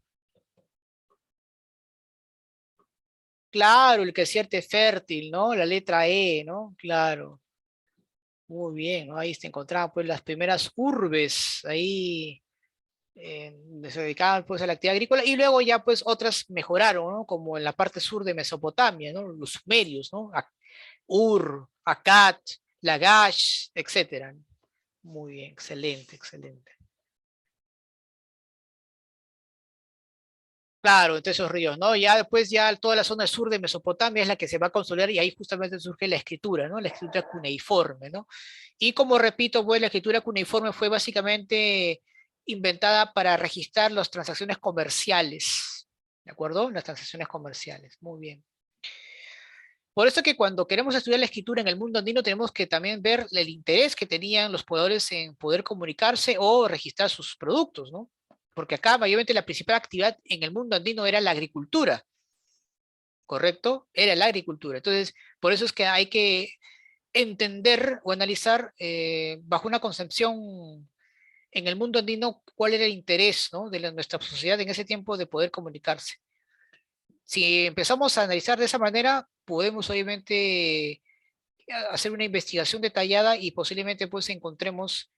Claro, el desierto es fértil, ¿no? La letra E, ¿no? Claro. Muy bien, ¿no? Ahí se encontraban pues las primeras urbes, ahí se dedicaban pues a la actividad agrícola y luego ya pues otras mejoraron, ¿no? Como en la parte sur de Mesopotamia, ¿no? Los sumerios, ¿no? Ur, Akkad, Lagash, etcétera. Muy bien, excelente, excelente. Claro, entre esos ríos, ¿no? Ya después ya toda la zona sur de Mesopotamia es la que se va a consolidar y ahí justamente surge la escritura, ¿no? La escritura cuneiforme, ¿no? Y como repito, pues la escritura cuneiforme fue básicamente inventada para registrar las transacciones comerciales, ¿de acuerdo? Las transacciones comerciales, muy bien. Por eso que cuando queremos estudiar la escritura en el mundo andino tenemos que también ver el interés que tenían los pobladores en poder comunicarse o registrar sus productos, ¿no? Porque acá mayormente la principal actividad en el mundo andino era la agricultura, ¿correcto? Era la agricultura. Entonces, por eso es que hay que entender o analizar bajo una concepción en el mundo andino cuál era el interés, ¿no? De nuestra sociedad en ese tiempo de poder comunicarse. Si empezamos a analizar de esa manera, podemos obviamente hacer una investigación detallada y posiblemente pues encontremos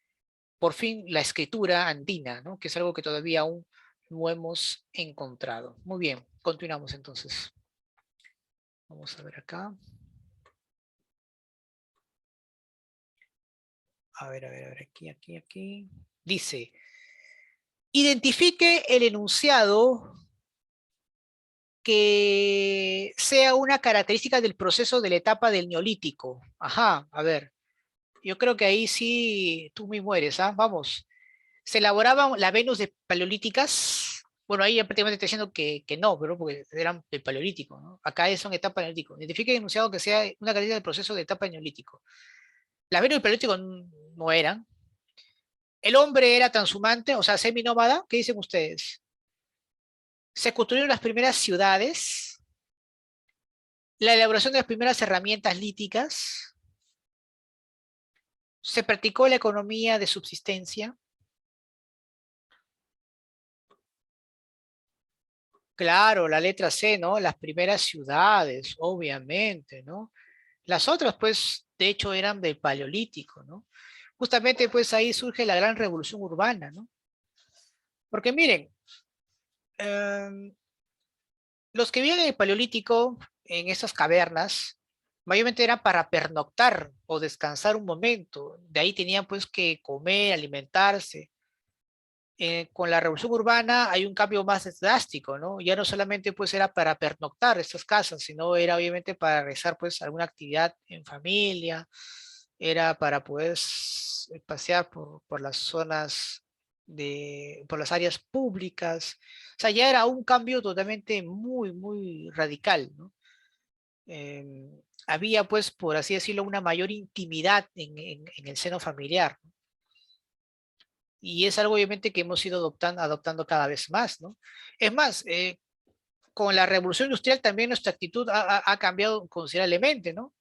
por fin la escritura andina, ¿no? Que es algo que todavía aún no hemos encontrado. Muy bien, continuamos entonces. Vamos a ver acá. A ver, aquí. Dice, identifique el enunciado que sea una característica del proceso de la etapa del Neolítico. Ajá, a ver, yo creo que ahí sí tú me mueres, ¿ah? Vamos. Se elaboraban las Venus de paleolíticas. Bueno, ahí ya prácticamente está diciendo que no, pero porque eran del paleolítico, ¿no? Acá son etapa neolítico. Identifique el enunciado que sea una característica del proceso de etapa neolítico. Las Venus del paleolítico no eran. El hombre era transhumante, o sea, seminómada. ¿Qué dicen ustedes? Se construyeron las primeras ciudades, la elaboración de las primeras herramientas líticas, se practicó la economía de subsistencia. Claro, la letra C, ¿no? Las primeras ciudades, obviamente, ¿no? Las otras, pues, de hecho, eran del Paleolítico, ¿no? Justamente, pues, ahí surge la gran revolución urbana, ¿no? Porque miren, em, los que vivían en el Paleolítico, en esas cavernas, mayormente eran para pernoctar o descansar un momento. De ahí tenían, pues, que comer, alimentarse. Con la revolución urbana hay un cambio más drástico, ¿no? Ya no solamente pues era para pernoctar estas casas, sino era obviamente para realizar pues alguna actividad en familia, era para poder pasear por las zonas por las áreas públicas. O sea, ya era un cambio totalmente muy radical, ¿no? Había pues, por así decirlo, una mayor intimidad en el seno familiar, ¿no? Y es algo obviamente que hemos ido adoptando cada vez más, ¿no? Es más, con la revolución industrial también nuestra actitud ha cambiado considerablemente, ¿no?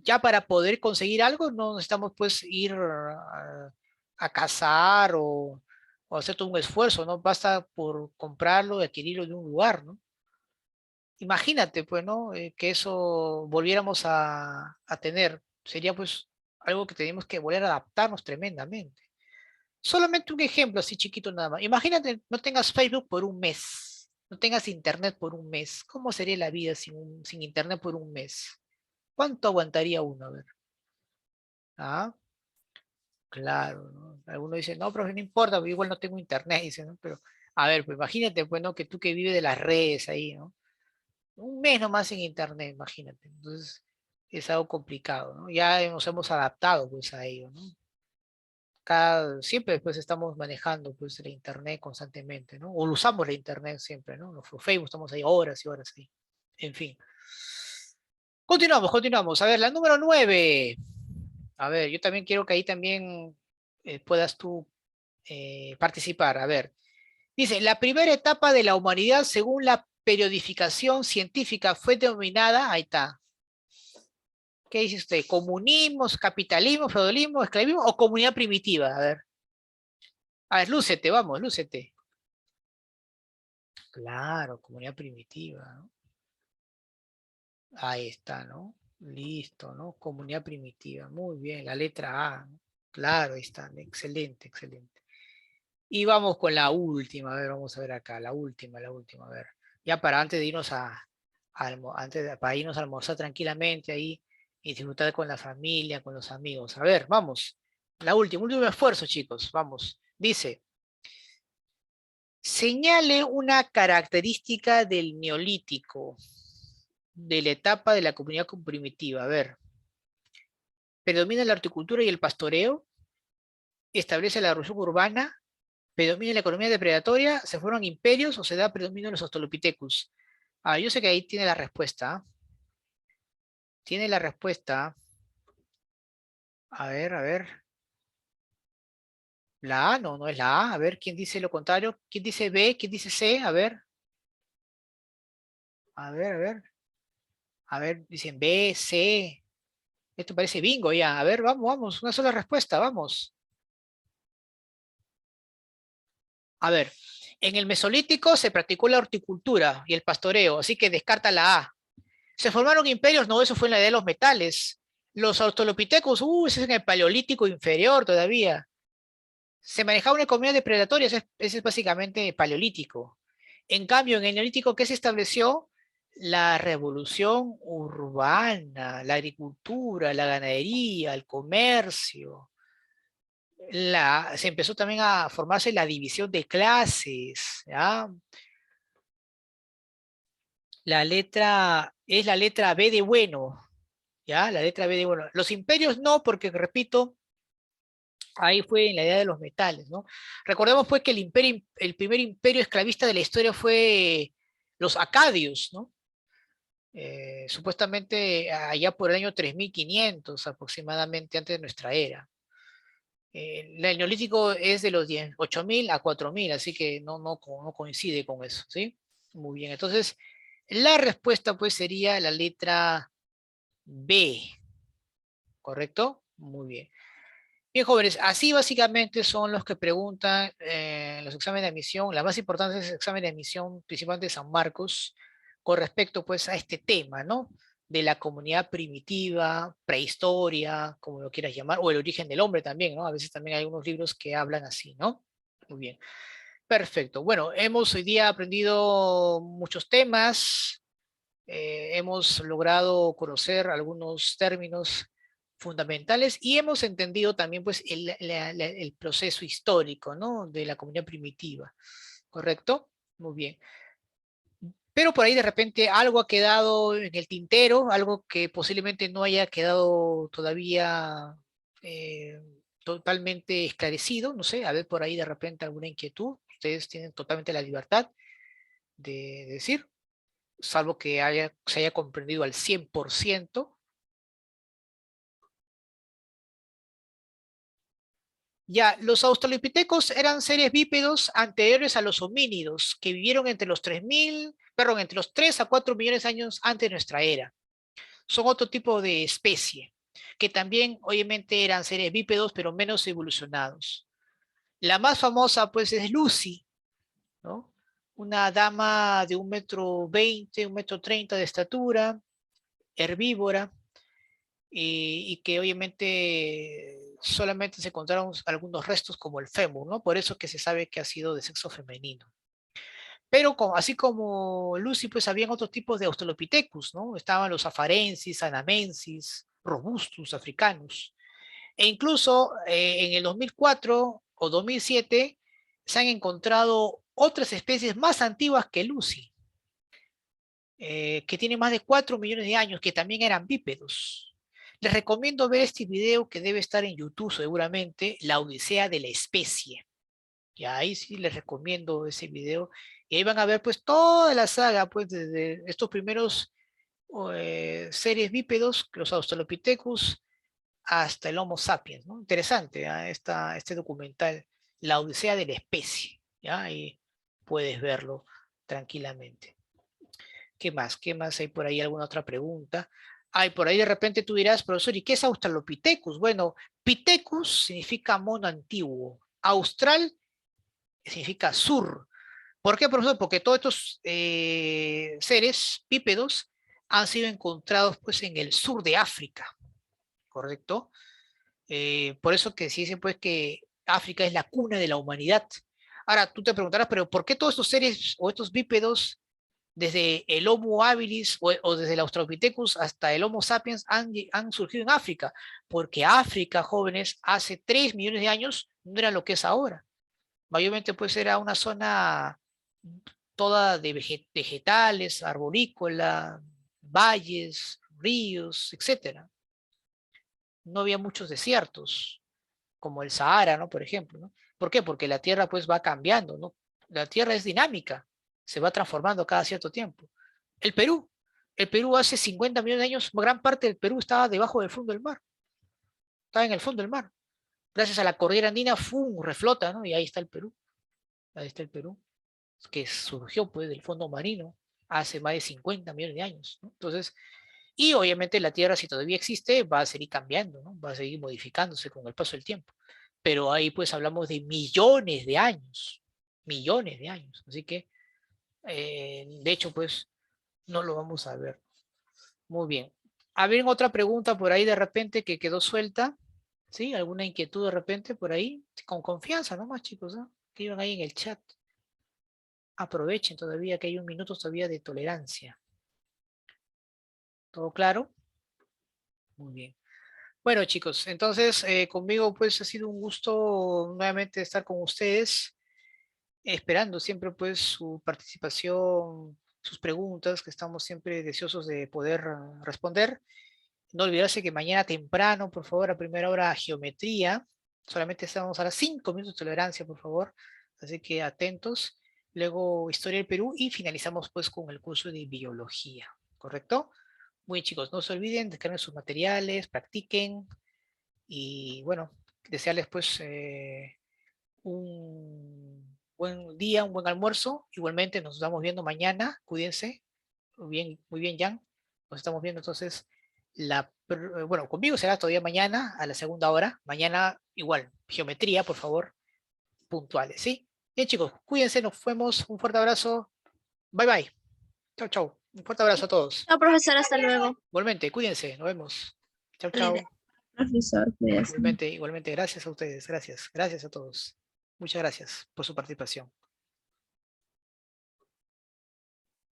Ya para poder conseguir algo no necesitamos pues ir a cazar o hacer todo un esfuerzo, ¿no? Basta por comprarlo y adquirirlo de un lugar, ¿no? Imagínate, pues, ¿no? Que eso volviéramos a tener. Sería pues algo que tenemos que volver a adaptarnos tremendamente. Solamente un ejemplo así chiquito nada más. Imagínate, no tengas Facebook por un mes, no tengas internet por un mes. ¿Cómo sería la vida sin internet por un mes? ¿Cuánto aguantaría uno? A ver. ¿Ah? Claro, ¿no? Algunos dicen, no, pero no importa, porque igual no tengo internet, dice, ¿no? Pero, a ver, pues imagínate, pues, ¿no? Que tú que vives de las redes ahí, ¿no? Un mes nomás sin internet, imagínate. Entonces, es algo complicado, ¿no? Ya nos hemos adaptado, pues, a ello, ¿no? Siempre, pues, estamos manejando, pues, la internet constantemente, ¿no? O usamos la internet siempre, ¿no? Nuestro Facebook, estamos ahí horas y horas ahí. En fin. Continuamos, continuamos. A ver, la número 9. A ver, yo también quiero que ahí también puedas tú participar. A ver, dice, la primera etapa de la humanidad según la periodificación científica fue denominada, ahí está. ¿Qué dice usted? ¿Comunismo, capitalismo, feudalismo, esclavismo o comunidad primitiva? A ver, lúcete, vamos, lúcete. Claro, comunidad primitiva, ¿no? Ahí está, ¿no? Listo, ¿no? Comunidad primitiva. Muy bien, la letra A, ¿no? Claro, ahí está. Excelente, excelente. Y vamos con la última, a ver, vamos a ver acá, la última, a ver. Ya para antes de irnos para irnos a almorzar tranquilamente ahí y disfrutar con la familia, con los amigos. A ver, vamos. La última, último esfuerzo, chicos. Vamos. Dice, señale una característica del neolítico, de la etapa de la comunidad primitiva. A ver, predomina la horticultura y el pastoreo, establece la revolución urbana, predomina la economía depredatoria, se forman imperios o se da predominio en los Australopithecus. Ah, yo sé que ahí tiene la respuesta. ¿Ah? Tiene la respuesta. A ver, a ver. La A, no, no es la A. A ver, ¿quién dice lo contrario? ¿Quién dice B? ¿Quién dice C? A ver. A ver, a ver. A ver, dicen B, C. Esto parece bingo ya. A ver, vamos, vamos. Una sola respuesta, vamos. A ver. En el Mesolítico se practicó la horticultura y el pastoreo, así que descarta la A. ¿Se formaron imperios? No, eso fue en la edad de los metales. Los australopithecus, ese es en el paleolítico inferior todavía. Se manejaba una economía depredatoria, ese es básicamente paleolítico. En cambio, en el neolítico, ¿qué se estableció? La revolución urbana, la agricultura, la ganadería, el comercio. Se empezó también a formarse la división de clases, ¿ya? Es la letra B de bueno, ¿ya? La letra B de bueno. Los imperios no, porque repito, ahí fue en la edad de los metales, ¿no? Recordemos pues que el primer imperio esclavista de la historia fue los acadios, ¿no? Supuestamente allá por el año 3500 aproximadamente antes de nuestra era. El neolítico es de los 8000 a 4000, así que no coincide con eso, ¿sí? Muy bien, entonces la respuesta pues sería la letra B, ¿correcto? Muy bien. Bien, jóvenes, así básicamente son los que preguntan en los exámenes de admisión, la más importante es el examen de admisión, principalmente de San Marcos, con respecto pues a este tema, ¿no? De la comunidad primitiva, prehistoria, como lo quieras llamar, o el origen del hombre también, ¿no? A veces también hay unos libros que hablan así, ¿no? Muy bien. Perfecto. Bueno, hemos hoy día aprendido muchos temas, hemos logrado conocer algunos términos fundamentales y hemos entendido también pues el proceso histórico, ¿no? De la comunidad primitiva, ¿correcto? Muy bien. Pero por ahí de repente algo ha quedado en el tintero, algo que posiblemente no haya quedado todavía eh, totalmente esclarecido, no sé, a ver por ahí de repente alguna inquietud, ustedes tienen totalmente la libertad de decir, salvo que se haya comprendido al 100%. Ya, los australopithecus eran seres bípedos anteriores a los homínidos, que vivieron entre los 3 a 4 millones de años antes de nuestra era. Son otro tipo de especie, que también obviamente eran seres bípedos, pero menos evolucionados. La más famosa, pues, es Lucy, ¿no? Una dama de 1,20 m, 1,30 m de estatura, herbívora, y que obviamente solamente se encontraron algunos restos como el fémur, ¿no? Por eso que se sabe que ha sido de sexo femenino. Pero así como Lucy, pues habían otros tipos de Australopithecus, ¿no? Estaban los afarensis, anamensis, robustus, africanos. E incluso en el 2004 o 2007 se han encontrado otras especies más antiguas que Lucy, que tienen más de 4 millones de años, que también eran bípedos. Les recomiendo ver este video que debe estar en YouTube seguramente, La Odisea de la Especie. Y ahí sí les recomiendo ese video. Y ahí van a ver pues toda la saga, pues desde estos primeros seres bípedos, los Australopithecus, hasta el Homo sapiens, ¿no? Interesante, ¿eh? Este documental, La Odisea de la Especie, ¿ya? Ahí puedes verlo tranquilamente. ¿Qué más? ¿Qué más hay por ahí? ¿Alguna otra pregunta? Ay, por ahí de repente tú dirás, profesor, ¿y qué es Australopithecus? Bueno, Pithecus significa mono antiguo. Austral significa sur. ¿Por qué, profesor? Porque todos estos seres bípedos han sido encontrados pues en el sur de África, ¿correcto? Por eso que se dice pues que África es la cuna de la humanidad. Ahora, tú te preguntarás, pero ¿por qué todos estos seres o estos bípedos, desde el Homo habilis o desde el Australopithecus hasta el Homo sapiens, han surgido en África? Porque África, jóvenes, hace 3 millones de años no era lo que es ahora. Mayormente pues era una zona toda de vegetales, arborícola, valles, ríos, etcétera. No había muchos desiertos, como el Sahara, ¿no? Por ejemplo, ¿no? ¿Por qué? Porque la Tierra pues va cambiando, ¿no? La Tierra es dinámica, se va transformando cada cierto tiempo. El Perú hace 50 millones de años, gran parte del Perú estaba debajo del fondo del mar, estaba en el fondo del mar. Gracias a la cordillera andina, ¡fum!, reflota, ¿no? Y ahí está el Perú, ahí está el Perú, que surgió pues del fondo marino hace más de 50 millones de años, ¿no? Entonces, y obviamente la Tierra, si todavía existe, va a seguir cambiando, ¿no? Va a seguir modificándose con el paso del tiempo. Pero ahí pues hablamos de millones de años, millones de años. Así que, de hecho, pues no lo vamos a ver. Muy bien. ¿Habría otra pregunta por ahí de repente que quedó suelta? ¿Sí? ¿Alguna inquietud de repente por ahí? Con confianza nomás, chicos, ¿no? Que iban ahí en el chat. Aprovechen todavía que hay un minuto todavía de tolerancia. ¿Todo claro? Muy bien. Bueno, chicos, entonces conmigo pues ha sido un gusto nuevamente estar con ustedes, esperando siempre pues su participación, sus preguntas, que estamos siempre deseosos de poder responder. No olvidarse que mañana temprano, por favor, a primera hora, geometría. Solamente estamos a las 5 minutos de tolerancia, por favor. Así que atentos. Luego, historia del Perú y finalizamos pues con el curso de biología, ¿correcto? Muy bien, chicos, no se olviden, descarguen sus materiales, practiquen y bueno, desearles pues un buen día, un buen almuerzo. Igualmente nos estamos viendo mañana, cuídense. Muy bien, Jan. Nos estamos viendo entonces, bueno, conmigo será todavía mañana a la segunda hora. Mañana igual, geometría, por favor, puntuales, ¿sí? Bien, chicos, cuídense, nos vemos. Un fuerte abrazo. Bye, bye. Chau, chau. Un fuerte abrazo a todos. No, profesor, hasta luego. Igualmente, cuídense, nos vemos. Chau, chau. Cuídate. Profesor, cuídate. Igualmente, igualmente, gracias a ustedes, gracias a todos. Muchas gracias por su participación.